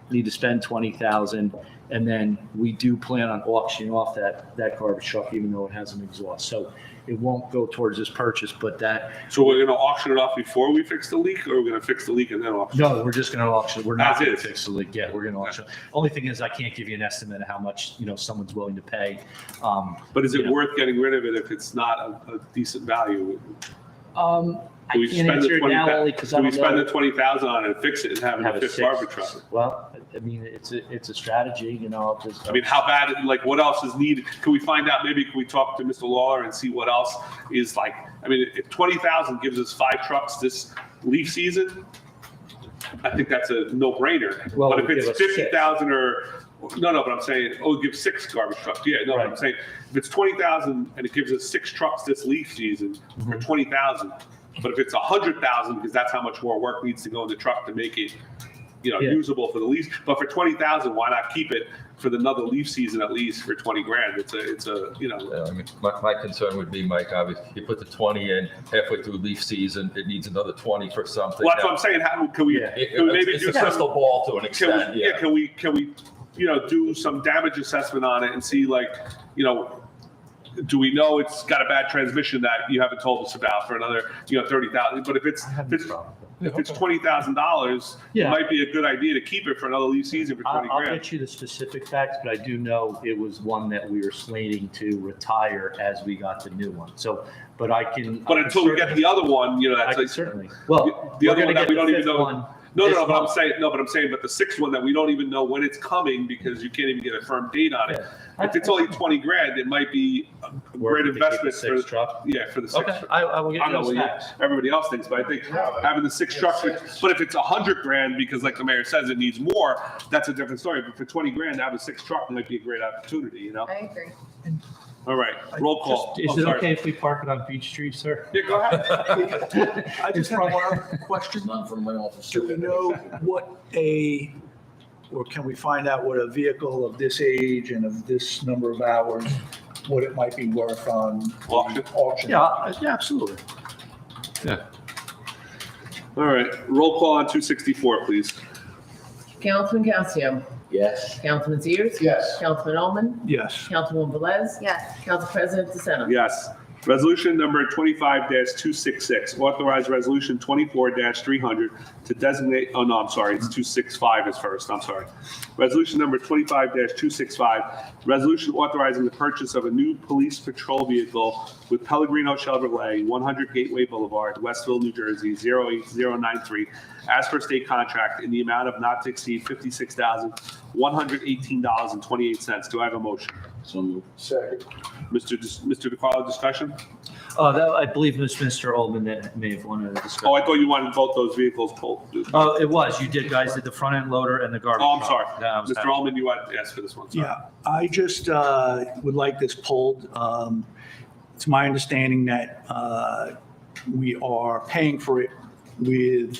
need to spend $20,000. And then we do plan on auctioning off that garbage truck, even though it has an exhaust. So it won't go towards this purchase, but that. So we're going to auction it off before we fix the leak, or we're going to fix the leak and then auction? No, we're just going to auction. We're not As going is. to fix the leak yet. We're going to auction. Only thing is I can't give you an estimate of how much, someone's willing to pay. But is it You know. worth getting rid of it if it's not a decent value? I Do we can't spend the answer it now 20,000 only because I Do we don't spend know. the 20,000 on it and fix it and have Have a a 5th garbage truck? Well, I mean, it's a strategy, just. I mean, how bad, like, what else is needed? Can we find out, maybe can we talk to Mr. Lawler and see what else is like, I mean, if 20,000 gives us 5 trucks this leaf season, I think that's a no-brainer. Well, But if it would it's give us 50,000 no, but I'm saying, give 6 garbage trucks. Yeah, no, but I'm Right. saying, if it's 20,000 and it gives us 6 trucks this leaf season for 20,000, but if it's 100,000, because that's how much more work needs to go in the truck to make it, Yeah. usable for the lease. But for 20,000, why not keep it for another leaf season at least for 20 grand? It's a. Yeah, I mean, my concern would be, Mike, obviously, you put the 20 in halfway through leaf season, it needs another 20 for something. Well, that's what I'm saying. How can we? Yeah. Can we maybe It's do a some? crystal ball to an Can extent, we, yeah. Can we do some damage assessment on it and see, like, do we know it's got a bad transmission that you haven't told us about for another 30,000? But if it's $20,000, Yeah. it might be a good idea to keep it for another leaf season for 20 I'll grand. get you the specific facts, but I do know it was one that we were slating to retire as we got the new one. So, but I can. But until we get the other one, I that's can like. certainly. Well, The we're other one gonna that we get don't the even 5th know. one No, this but I'm month. saying, but the 6th one that we don't even know when it's coming because you can't even get a firm date on it. Yeah. If it's only 20 grand, it might be a Worth great it to keep the investment 6th truck. for the 6th. Okay, I will get I you don't know those what facts. everybody else thinks, but I think having the 6 trucks, but if it's 100 grand, because like the mayor says, it needs more, that's a different story. But for 20 grand, to have a 6 truck might be a great opportunity, I agree. All right, roll call. Is Oh, it sorry. okay if we park it on Beach Street, sir? Yeah, go ahead. I just have one other question. Not from my office. Do we know or can we find out what a vehicle of this age and of this number of hours, what it might be worth on Auction? auction? Yeah, absolutely. All right, roll call on 264, please. Councilman Calcio. Yes. Councilman Sears. Yes. Councilman Ullman. Yes. Councilwoman Velez. Yes. Council President DeSena. Yes. Resolution number 25-266, authorize resolution 24-300 to designate, oh no, I'm sorry, it's 265 is first, I'm sorry. Resolution number 25-265, resolution authorizing the purchase of a new police patrol vehicle with Pellegrino Chevrolet, 100 Gateway Boulevard, Westville, New Jersey, 08093, as per state contract in the amount of not to exceed $56,118.28. Do I have a motion? So moved. Second. Mr. DeCarlo, discussion? I believe it was Mr. Ullman that may have wanted to discuss. Oh, I thought you wanted both those vehicles pulled. Oh, it was. You guys did the front end loader and the garbage. Oh, I'm sorry. truck. Yeah, I was Mr. happy. Ullman, you wanted to ask for this one? Sorry. Yeah, I just would like this pulled. It's my understanding that we are paying for it with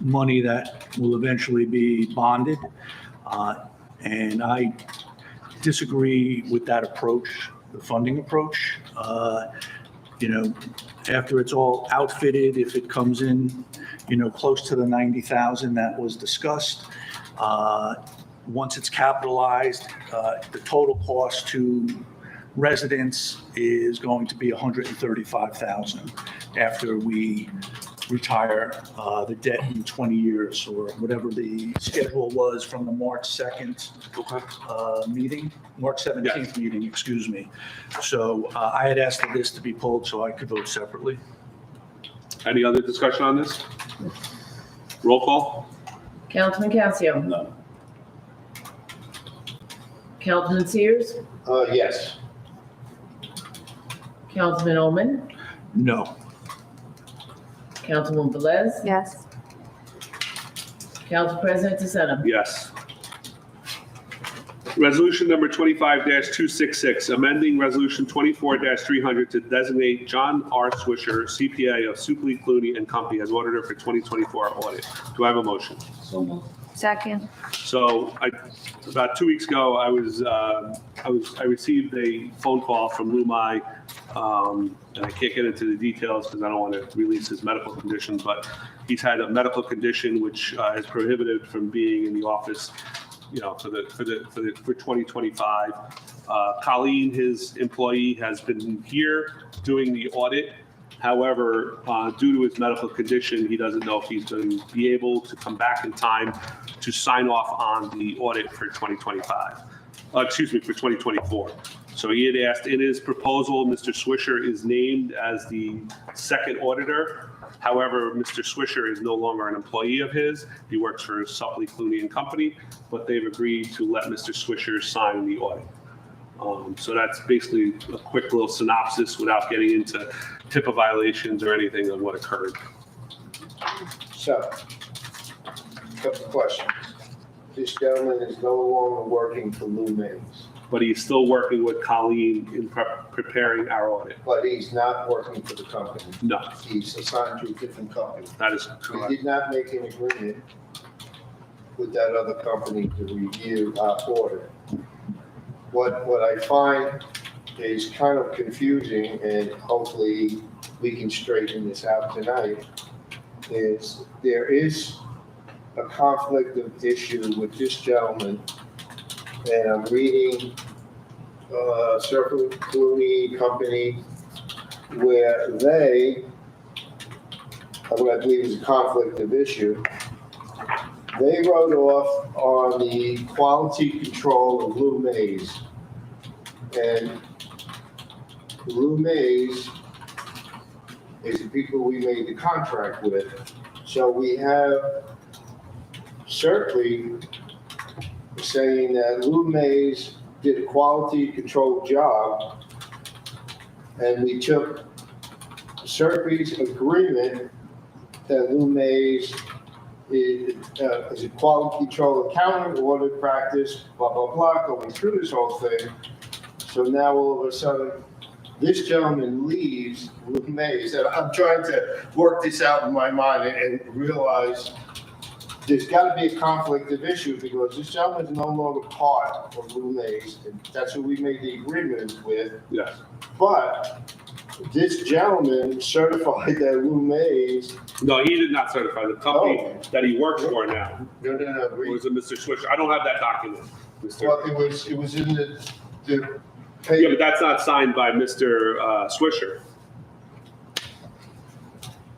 money that will eventually be bonded. And I disagree with that approach, the funding approach. After it's all outfitted, if it comes in, close to the 90,000 that was discussed, once it's capitalized, the total cost to residents is going to be 135,000 after we retire the debt in 20 years or whatever the schedule was from the March 2nd meeting, March 17th meeting, excuse me. So I had asked for this to be pulled so I could vote separately. Any other discussion on this? Roll call? Councilman Casio. No. Councilman Sears. Yes. Councilman Ullman. No. Councilwoman Velez. Yes. Council President DeSena. Yes. Resolution number 25-266, amending Resolution 24-300 to designate John R. Swisher, CPA of Suplee, Clooney and Company as auditor for 2024 audit. Do I have a motion? So moved. Second. So about 2 weeks ago, I received a phone call from Lumai, and I can't get into the details because I don't want to release his medical condition, but he's had a medical condition which is prohibited from being in the office, for 2025. Colleen, his employee, has been here doing the audit. However, due to his medical condition, he doesn't know if he's going to be able to come back in time to sign off on the audit for 2025. For 2024. So he had asked in his proposal, Mr. Swisher is named as the second auditor. However, Mr. Swisher is no longer an employee of his. He works for Suplee, Clooney and Company, but they've agreed to let Mr. Swisher sign the audit. So that's basically a quick little synopsis without getting into TIPA violations or anything of what occurred. So, couple of questions. This gentleman is no longer working for Lou Mays, But he's still working with Colleen in preparing our audit. but he's not working for the company. No, He's assigned to a different company. that is We correct. did not make an agreement with that other company to review our audit. What I find is kind of confusing, and hopefully we can straighten this out tonight, is there is a conflict of issue with this gentleman, and I'm reading Circle Clooney Company, where they, what I believe is a conflict of issue, they wrote off on the quality control of Lou Mays. And Lou Mays is the people we made the contract with. So we have Circle saying that Lou Mays did a quality control job, and we took Circle's agreement that Lou Mays is a quality control accounting, audit practice, blah, blah, blah, going through this whole thing. So now all of a sudden, this gentleman leaves Lou Mays, and I'm trying to work this out in my mind and realize there's got to be a conflict of issue, because this gentleman is no longer part of Lou Mays, and that's who we made the agreement with. Yes. But this gentleman certified that Lou Mays. No, he did not certify. The company Oh. that he works for now No. was a Mr. Swisher. I don't have that document, Mr. Well, it was in the Yeah, but that's not signed by Mr. Swisher.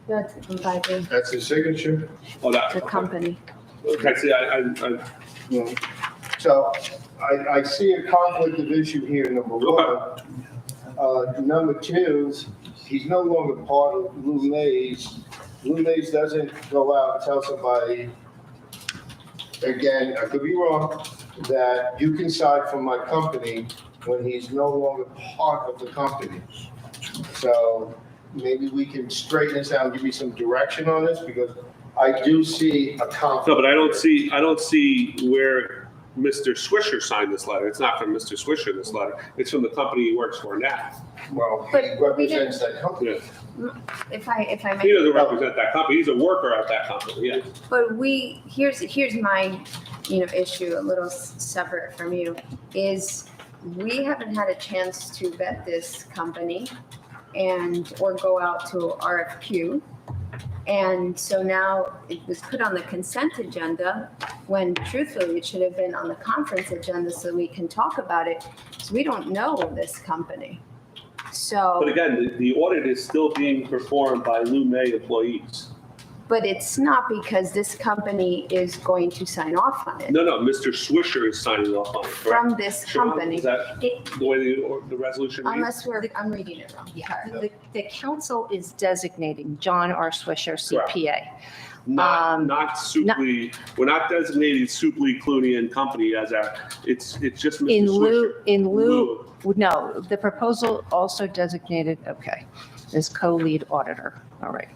That's by That's his signature. Oh, that. the company. Okay, see, So I see a conflict of issue here, number one. Number two, he's no longer part of Lou Mays. Lou Mays doesn't go out and tell somebody, again, I could be wrong, that you can side from my company when he's no longer part of the company. So maybe we can straighten this out and give me some direction on this, because I do see a conflict. No, but I don't see where Mr. Swisher signed this letter. It's not from Mr. Swisher, this letter. It's from the company he works for now. Well, But he we represents that company. Yeah. If I He may, doesn't represent that company. He's a worker at that company, yeah. but here's my, issue, a little separate from you, is we haven't had a chance to vet this company or go out to RFQ. And so now it was put on the consent agenda when truthfully it should have been on the conference agenda so we can talk about it. So we don't know this company. But So, again, the audit is still being performed by Lou May employees. but it's not because this company is going to sign off on it No, Mr. Swisher is signing off on it, correct? from this Sean, company. Is that the way the resolution reads? Unless I'm reading it wrong. Sorry. The council is designating John R. Swisher, CPA. Not Suplee, we're not designating Suplee, Clooney and Company as it's just Mr. In Swisher. lieu, no, the proposal also designated, okay, as co-lead auditor. All right.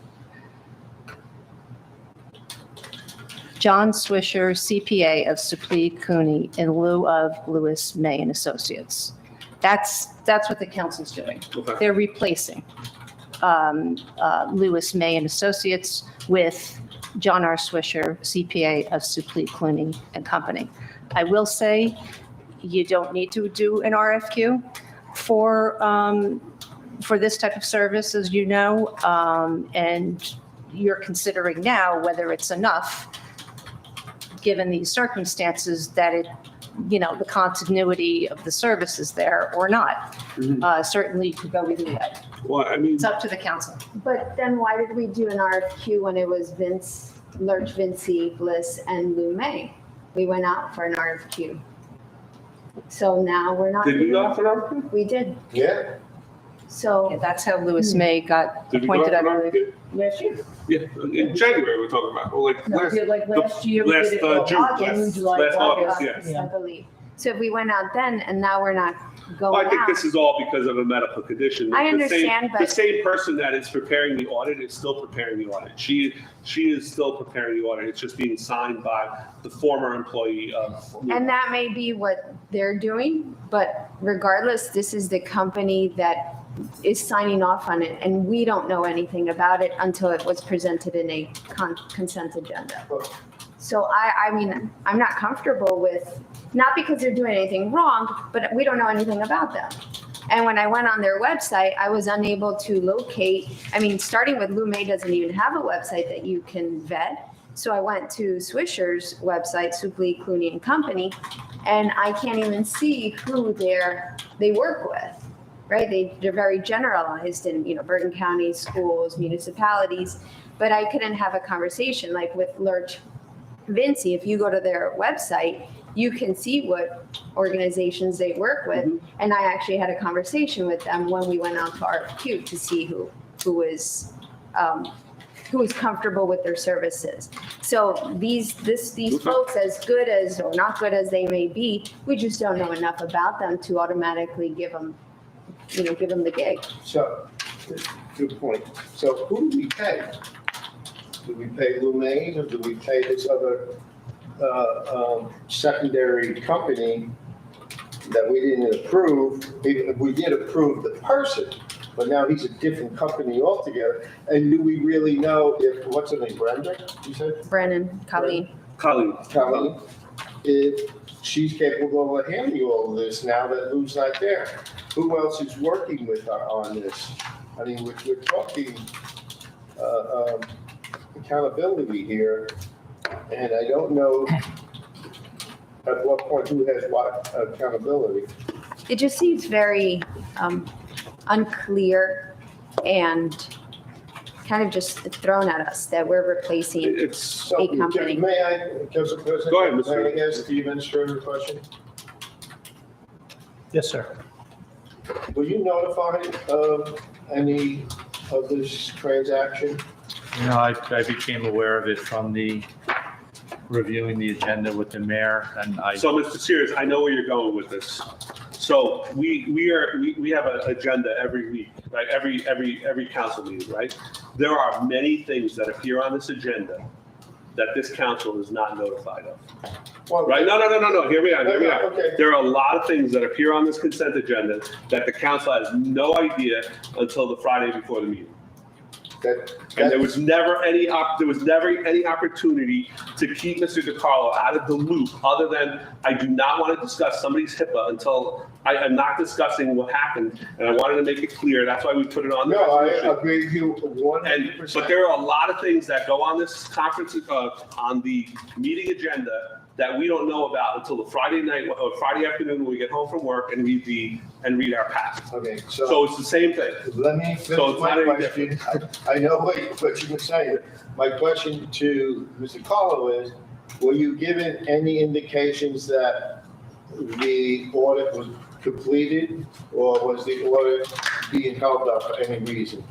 John Swisher, CPA of Suplee Cooney, in lieu of Lewis May and Associates. That's what the council's doing. Okay. They're replacing Lewis May and Associates with John R. Swisher, CPA of Suplee Cooney and Company. I will say, you don't need to do an RFQ for this type of service, as you know, and you're considering now whether it's enough, given these circumstances, that the continuity of the service is there or not. Certainly, you could go either way. Well, I mean, It's up to the council. But then why did we do an RFQ when it was Lurch, Vinci, Bliss, and Lou May? We went out for an RFQ. So now we're not. did we go doing- out for an RFQ? We did. Yeah, So, That's how Lewis May got Did we go out appointed, I for an believe. RFQ? Last year. Yeah, in January we're talking about, or like No, last, like last year, we last, did it June, August, July, last August, August. yeah. I believe. So if we went out then and now we're not Well, going I think out. this is all because of a medical condition. I The same- understand, The but- same person that is preparing the audit is still preparing the audit. She is still preparing the audit. It's just being signed by the former employee of. And that may be what they're doing, but regardless, this is the company that is signing off on it, and we don't know anything about it until it was presented in a consent agenda. So I mean, I'm not comfortable with, not because they're doing anything wrong, but we don't know anything about them. And when I went on their website, I was unable to locate, starting with Lou May doesn't even have a website that you can vet. So I went to Swisher's website, Suplee, Clooney and Company, and I can't even see who they work with, right? They're very generalized in, Bergen County schools, municipalities, but I couldn't have a conversation like with Lurch Vinci. If you go to their website, you can see what organizations they work with. And I actually had a conversation with them when we went out to RFQ to see who was comfortable with their services. So these folks, as good as or not good as they may be, we just don't know enough about them to automatically give them the gig. so, good point. So who do we pay? Do we pay Lou May, or do we pay this other secondary company that we didn't approve? We did approve the person, but now he's a different company altogether. And do we really know what's her name, Brenda, you said? Brennan, Colleen. Colleen. Colleen, if she's capable of handling all of this now that Lou's not there. Who else is working with her on this? I mean, we're talking accountability here, and I don't know at what point who has what accountability. It just seems very unclear and kind of just thrown at us that we're replacing. It's, So, A company. May I, Council President? Go ahead, Mr. May I ask the administrator a question? Yes, sir. Were you notified of any of this transaction? I became aware of it from the reviewing the agenda with the mayor, and I, So, Mr. Sears, I know where you're going with this. So we have an agenda every week, right? Every council meeting, right? There are many things that appear on this agenda that this council is not notified of, Well, right? No. Hear me out. Okay. There are a lot of things that appear on this consent agenda that the council has no idea until the Friday before the meeting. And there was never any opportunity to keep Mr. DiCarlo out of the loop, other than I do not want to discuss somebody's HIPAA until I am not discussing what happened, and I wanted to make it clear. That's why we put it on the No, I resolution. agree with you 100%. But there are a lot of things that go on this conference, on the meeting agenda that we don't know about until the Friday night or Friday afternoon when we get home from work and read our packet. Okay, So it's the same thing. let me So finish it's my not any question. I know what you were saying. My question to Mr. Carlo is, were you given any indications that the audit was completed, or was the audit being held up for any reason?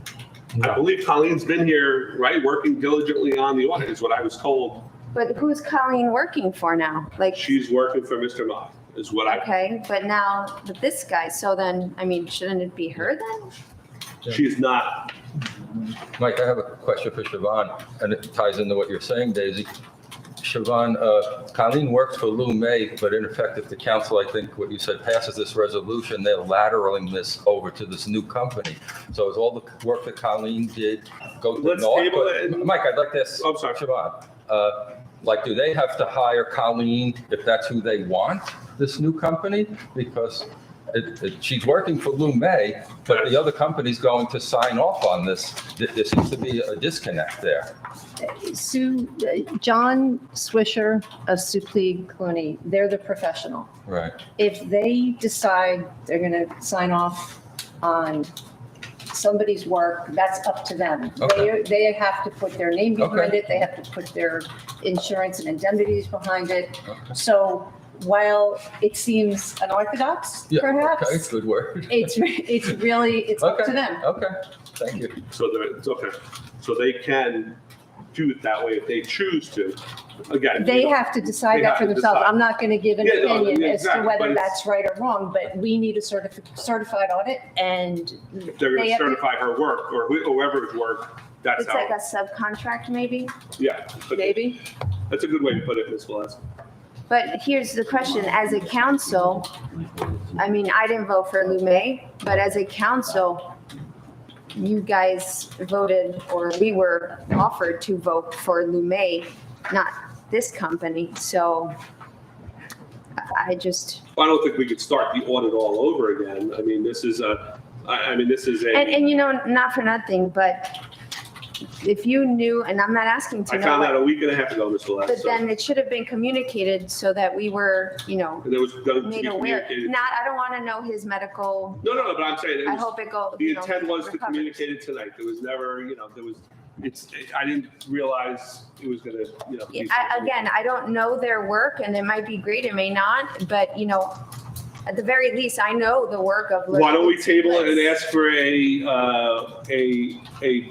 I believe Colleen's been here, right, working diligently on the audit, is what I was told. But who's Colleen working for now? Like, She's working for Mr. Mott, is what I, okay, but now with this guy, so then, I mean, shouldn't it be her then? she's not. Mike, I have a question for Siobhan, and it ties into what you're saying, Daisy. Siobhan, Colleen works for Lou May, but in effect, if the council, I think what you said, passes this resolution, they're lateraling this over to this new company. So is all the work that Colleen did go to Let's naught? table it. Mike, I'd like to ask I'm sorry. Siobhan, like, do they have to hire Colleen if that's who they want, this new company? Because she's working for Lou May, but the other company's going to sign off on this. There seems to be a disconnect there. John Swisher of Suplee Clooney, they're the professional. Right. If they decide they're going to sign off on somebody's work, that's up to them. Okay. They have to put their name behind Okay. it, they have to put their insurance and indemnities behind it. Okay. So while it seems unorthodox, Yeah, perhaps, okay, good word. it's really, it's up to Okay. them. Okay, thank you. So it's okay. So they can do it that way if they choose to. Again. They have to decide They that have for to themselves. decide. I'm not going to give an Yeah, no, opinion yeah, as to exactly, but whether it's- that's right or wrong, but we need a certified audit, and If they're they gonna have to- certify her work or whoever's work, that's It's like how, a subcontract maybe? yeah. But maybe. that's a good way to put it, Ms. Velez. But here's the question, as a council, I mean, I didn't vote for Lou May, but as a council, you guys voted, or we were offered to vote for Lou May, not this company, so I just, I don't think we could start the audit all over again. I mean, this is this is and you know, not for nothing, but if you knew, and I'm not asking to I know, found out what- a week and a half ago, Ms. Velez. but So then it should have been communicated so that we were, you know, and it was going to made be aware. communicated. Not, I don't want to know his medical, No, but I'm saying it I was, hope it goes. the you know, intent was to recovers. communicate it tonight. There was never, I didn't realize it was gonna, Yeah, be Again, I don't know their work, and it might be great, it may not, but, you know, at the very least, I know the work of. Why don't we Lindsay table it and Bliss. ask for a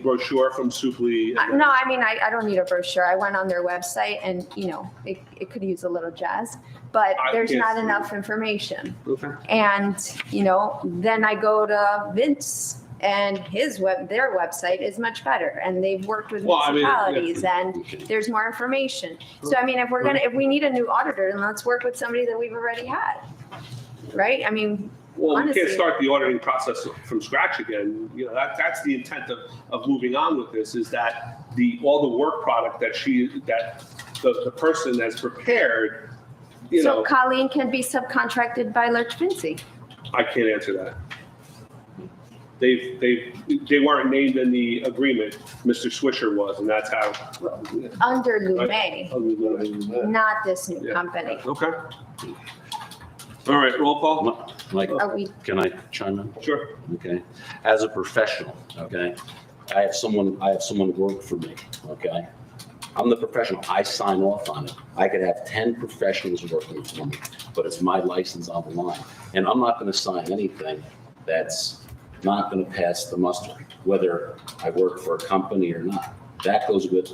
brochure from Suplee? No, I mean, I don't need a brochure. I went on their website and, you know, it could use a little jazz, but I there's can't not see enough information. Okay. And, you know, then I go to Vince and their website is much better, and they've worked with Well, I mean, yeah. municipalities and there's more information. So, I mean, if we need a new auditor, then let's work with somebody that we've already had, right? I mean, Well, we can't honestly- start the auditing process from scratch again. That's the intent of moving on with this, is that all the work product that the person has prepared, so Colleen can be subcontracted by Lurch Vinci. I can't answer that. They weren't named in the agreement. Mr. Swisher was, and that's how. Under Lou May, not this new Yeah. company. Okay. All right, roll call. Mike, Are we, can I chime in? Sure. Okay. As a professional, okay, I have someone work for me, okay? I'm the professional. I sign off on it. I could have 10 professionals working for me, but it's my license on the line. And I'm not going to sign anything that's not going to pass the muster, whether I work for a company or not. That goes with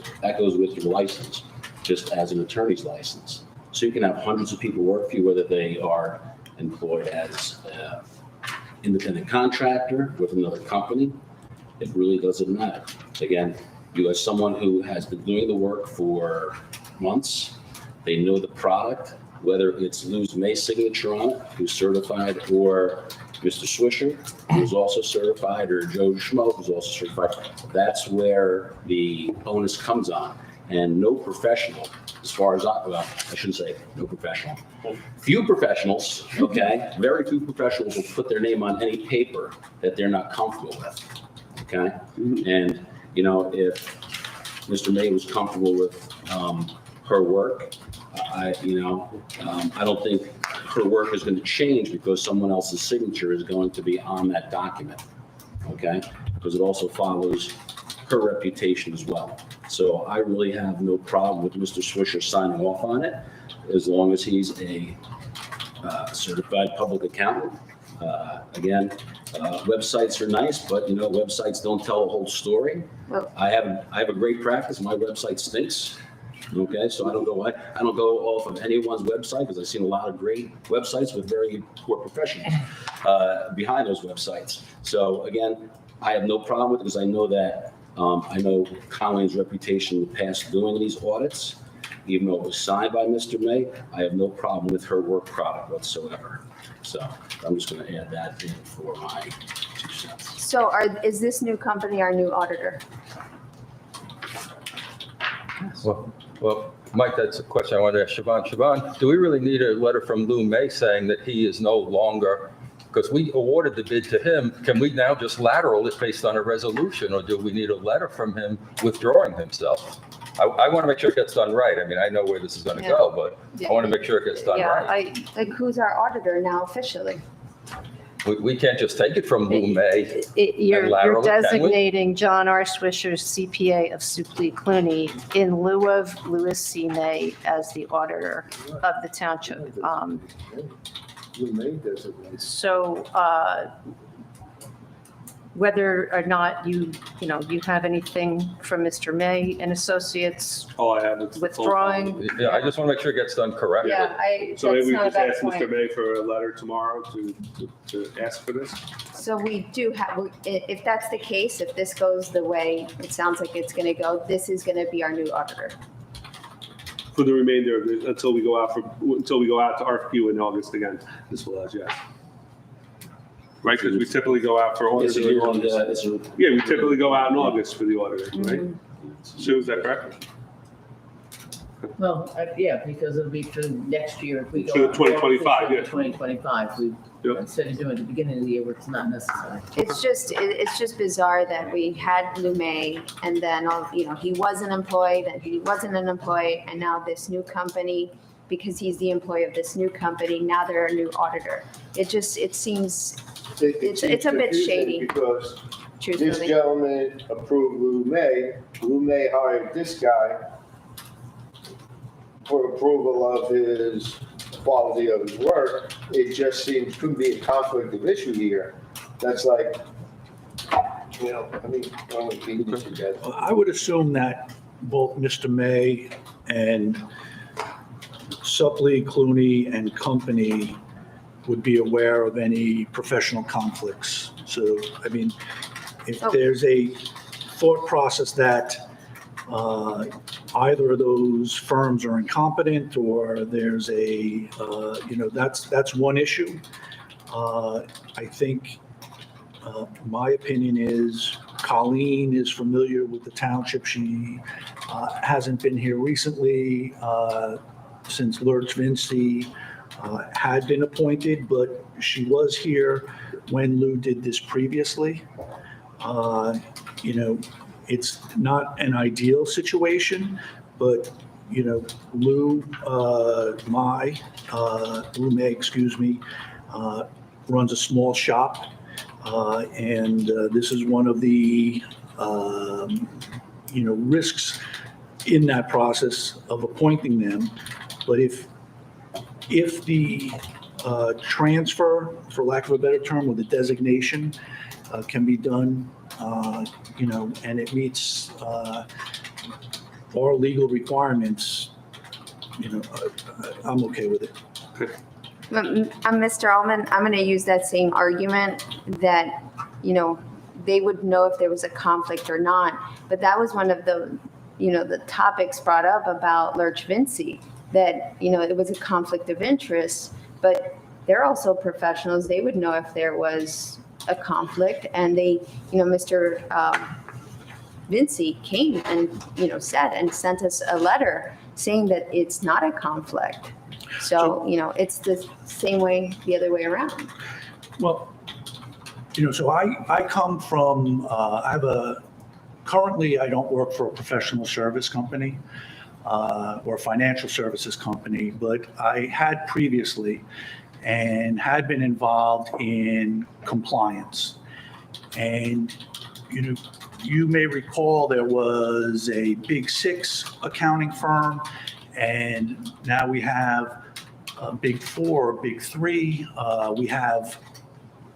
your license. just as an attorney's license. So you can have hundreds of people work for you, whether they are employed as an independent contractor with another company. It really doesn't matter. Again, you as someone who has been doing the work for months, they know the product, whether it's Lou's May signature on it, who's certified, or Mr. Swisher, who's also certified, or Joe Schmo, who's also certified. That's where the onus comes on. And no professional, as far as well, I shouldn't say no professional. Few professionals, okay, very few professionals will put their name on any paper that they're not comfortable with, okay? And, you know, if Mr. May was comfortable with her work, I don't think her work is going to change because someone else's signature is going to be on that document, okay? Because it also follows her reputation as well. So I really have no problem with Mr. Swisher signing off on it, as long as he's a certified public accountant. Again, websites are nice, but you know, websites don't tell the whole story. Well- I have a great practice. My website stinks. Okay, so I don't go off of anyone's website, because I've seen a lot of great websites with very poor professionals behind those websites. So again, I have no problem with it, because I know that I know Colleen's reputation in the past doing these audits. Even though it was signed by Mr. May, I have no problem with her work product whatsoever. So I'm just going to add that in for my 2 cents. So is this new company our new auditor? Well, Mike, that's a question I wanted to ask Siobhan. Siobhan, do we really need a letter from Lou May saying that he is no longer, because we awarded the bid to him, can we now just lateral it based on a resolution, or do we need a letter from him withdrawing himself? I want to make sure it gets done right. I mean, I know where this is going to go, but I want to make sure it gets done Yeah, right. Like, who's our auditor now officially? We can't just take it from Lou May. You're lateral it, can we? designating John R. Swisher, CPA of Suplee Clooney, in lieu of Louis C. May as the auditor of the township. Lou May designates. So whether or not you have anything from Mr. May and Associates All I have is the phone call. withdrawing. Yeah, I just want to make sure it gets done correctly. Yeah, So maybe that's we not a just bad ask Mr. point. May for a letter tomorrow to ask for this? So we do have, if that's the case, if this goes the way it sounds like it's going to go, this is going to be our new auditor. For the remainder of it, until we go out to RFQ in August again, this will, yes. Right, because we typically go out for It's auditor a in yearly, August. it's a- Yeah, we typically go out in August for the auditor, right? Sue, is that correct? Well, yeah, because it'll be for next year. If we go For out 2025, yeah. 2025, Yep. instead of doing it at the beginning of the year where it's not necessary. It's just bizarre that we had Lou May and then, he wasn't employed and he wasn't an employee, and now this new company, because he's the employee of this new company, now they're a new auditor. It seems It's a bit confusing shady. Because this truthfully. gentleman approved Lou May hired this guy for approval of his quality of his work. It just seems, could be a conflict of issue here. That's like, when we keep this together. I would assume that both Mr. May and Suplee, Clooney, and company would be aware of any professional conflicts. So, I mean, if Oh. there's a thought process that either of those firms are incompetent, or there's that's one issue. I think, my opinion is Colleen is familiar with the township. She hasn't been here recently since Lurch Vinci had been appointed, but she was here when Lou did this previously. It's not an ideal situation, but, Lou May, runs a small shop. And this is one of the, risks in that process of appointing them. But if the transfer, for lack of a better term, or the designation can be done, and it meets our legal requirements, I'm okay with it. Mr. Allman, I'm going to use that same argument that, they would know if there was a conflict or not. But that was one of the, the topics brought up about Lurch Vinci, that, it was a conflict of interest, but they're also professionals. They would know if there was a conflict, and they, Mr. Vinci came and, said and sent us a letter saying that it's not a conflict. So, it's the same way, the other way around. Well, so I come from, currently I don't work for a professional service company or financial services company, but I had previously and had been involved in compliance. And, you may recall there was a Big Six accounting firm, and now we have a Big Four, Big Three. We have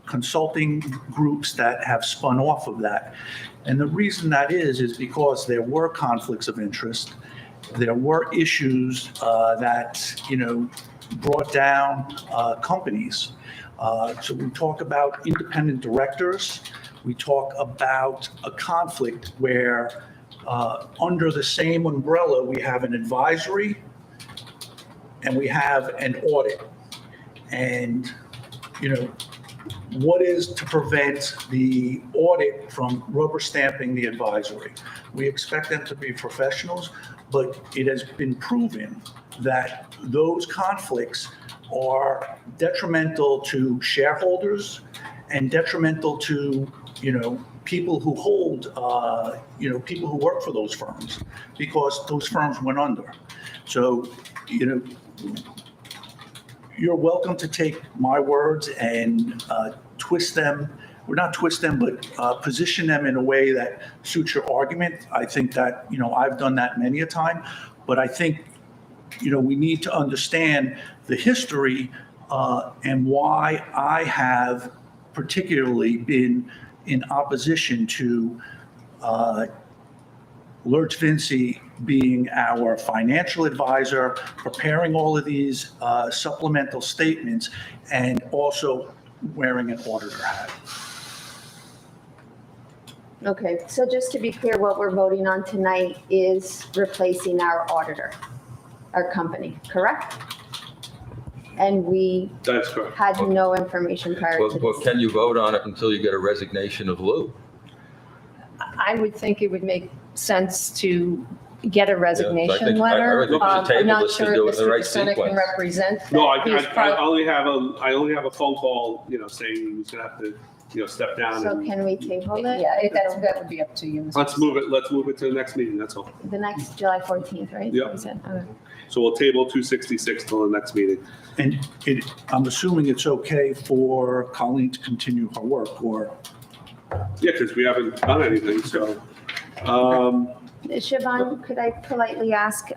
consulting groups that have spun off of that. And the reason that is because there were conflicts of interest. There were issues that, brought down companies. So we talk about independent directors. We talk about a conflict where under the same umbrella, we have an advisory and we have an audit. And, what is to prevent the audit from rubber stamping the advisory? We expect them to be professionals, but it has been proven that those conflicts are detrimental to shareholders and detrimental to, people who hold, people who work for those firms, because those firms went under. So, you're welcome to take my words and twist them, or not twist them, but position them in a way that suits your argument. I think that, I've done that many a time, but I think, we need to understand the history and why I have particularly been in opposition to Lurch Vinci being our financial advisor, preparing all of these supplemental statements, and also wearing an auditor hat. Okay, so just to be clear, what we're voting on tonight is replacing our auditor, our company, correct? And we That's correct. had no information prior to Well, this. can you vote on it until you get a resignation of Lou? I would think it would make sense to get a I resignation think letter. we should I'm table not this to sure do it if in the right Mr. Senna can sequence. represent. No, that. He's I probably- only have a phone call, saying he's gonna have to, step down. So And can we table it? Yeah, that would be up to you. Mr. let's move it to the next meeting, that's all. The next July 14th, right? Yep. You said? Okay. So we'll table 266 till the next meeting. And I'm assuming it's okay for Colleen to continue her work, or? Yeah, because we haven't done anything, so. Siobhan, could I politely ask,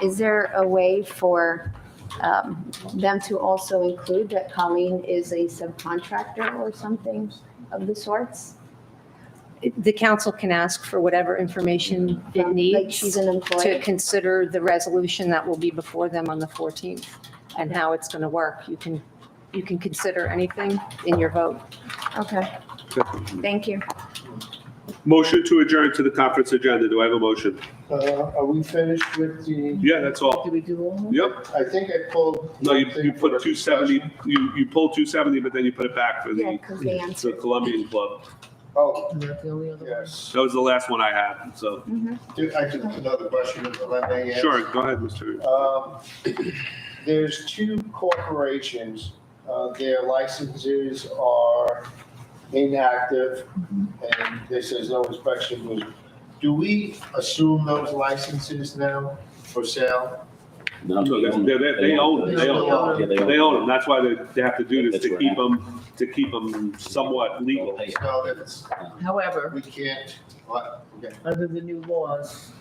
is there a way for them to also include that Colleen is a subcontractor or something of the sorts? The council can ask for whatever information it Like needs she's an to employee? consider the resolution that will be before them on the 14th and how it's going to work. You can consider anything in your vote. Okay, thank you. Motion to adjourn to the conference agenda. Do I have a motion? Are we finished with the, Yeah, that's all. Do we do all of them? Yep. I think I pulled. No, you put 270, you pulled 270, but then you put it back for Yeah, the, because they answered. Colombian Club. Oh, Is that the only other one? yes. That was the last one I had, so. I just have another question, if I may ask. Sure, go ahead, Mr. There's two corporations, their licenses are inactive, and this says no inspection was. Do we assume those licenses now for sale? No, They own them. They own Yeah, them. They own them. That's why they have to do this, That's to right. keep them somewhat legal. No, that's, However, we can't, what, okay. under the new laws,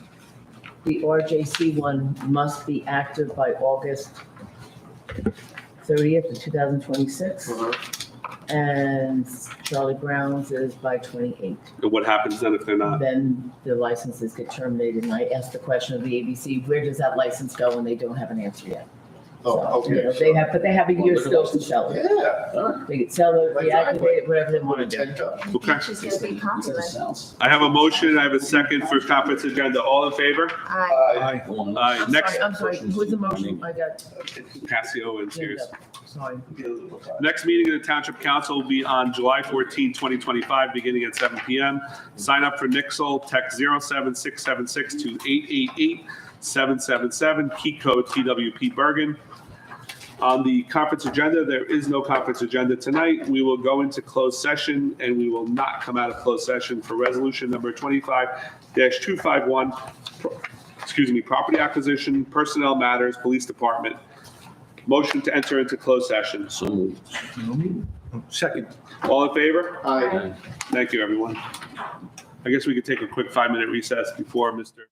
the RJC one must be active by August 30th of 2026. And Charlie Brown's is by 28. And what happens then if they're not? Then the licenses get terminated, and I asked the question of the ABC, where does that license go, and they don't have an answer yet. Oh, So, you know, okay. they have, but they have a year still to sell it. Yeah. They can sell it, reactivate it, whatever they want to do. Okay. She's gonna be confident. I have a motion, I have a second for conference agenda. All in favor? Aye. Aye. Next, I'm sorry, who's the motion? I got, Passio and Sears. sorry. Next meeting of the Township Council will be on July 14, 2025, beginning at 7 PM. Sign up for Nixle, text 07676-2888-777, key code TWP Bergen. On the conference agenda, there is no conference agenda tonight. We will go into closed session, and we will not come out of closed session for resolution number 25-251, property acquisition, personnel matters, police department. Motion to enter into closed session. So moved. Second. All in favor? Aye. Thank you, everyone. I guess we could take a quick 5-minute recess before Mr.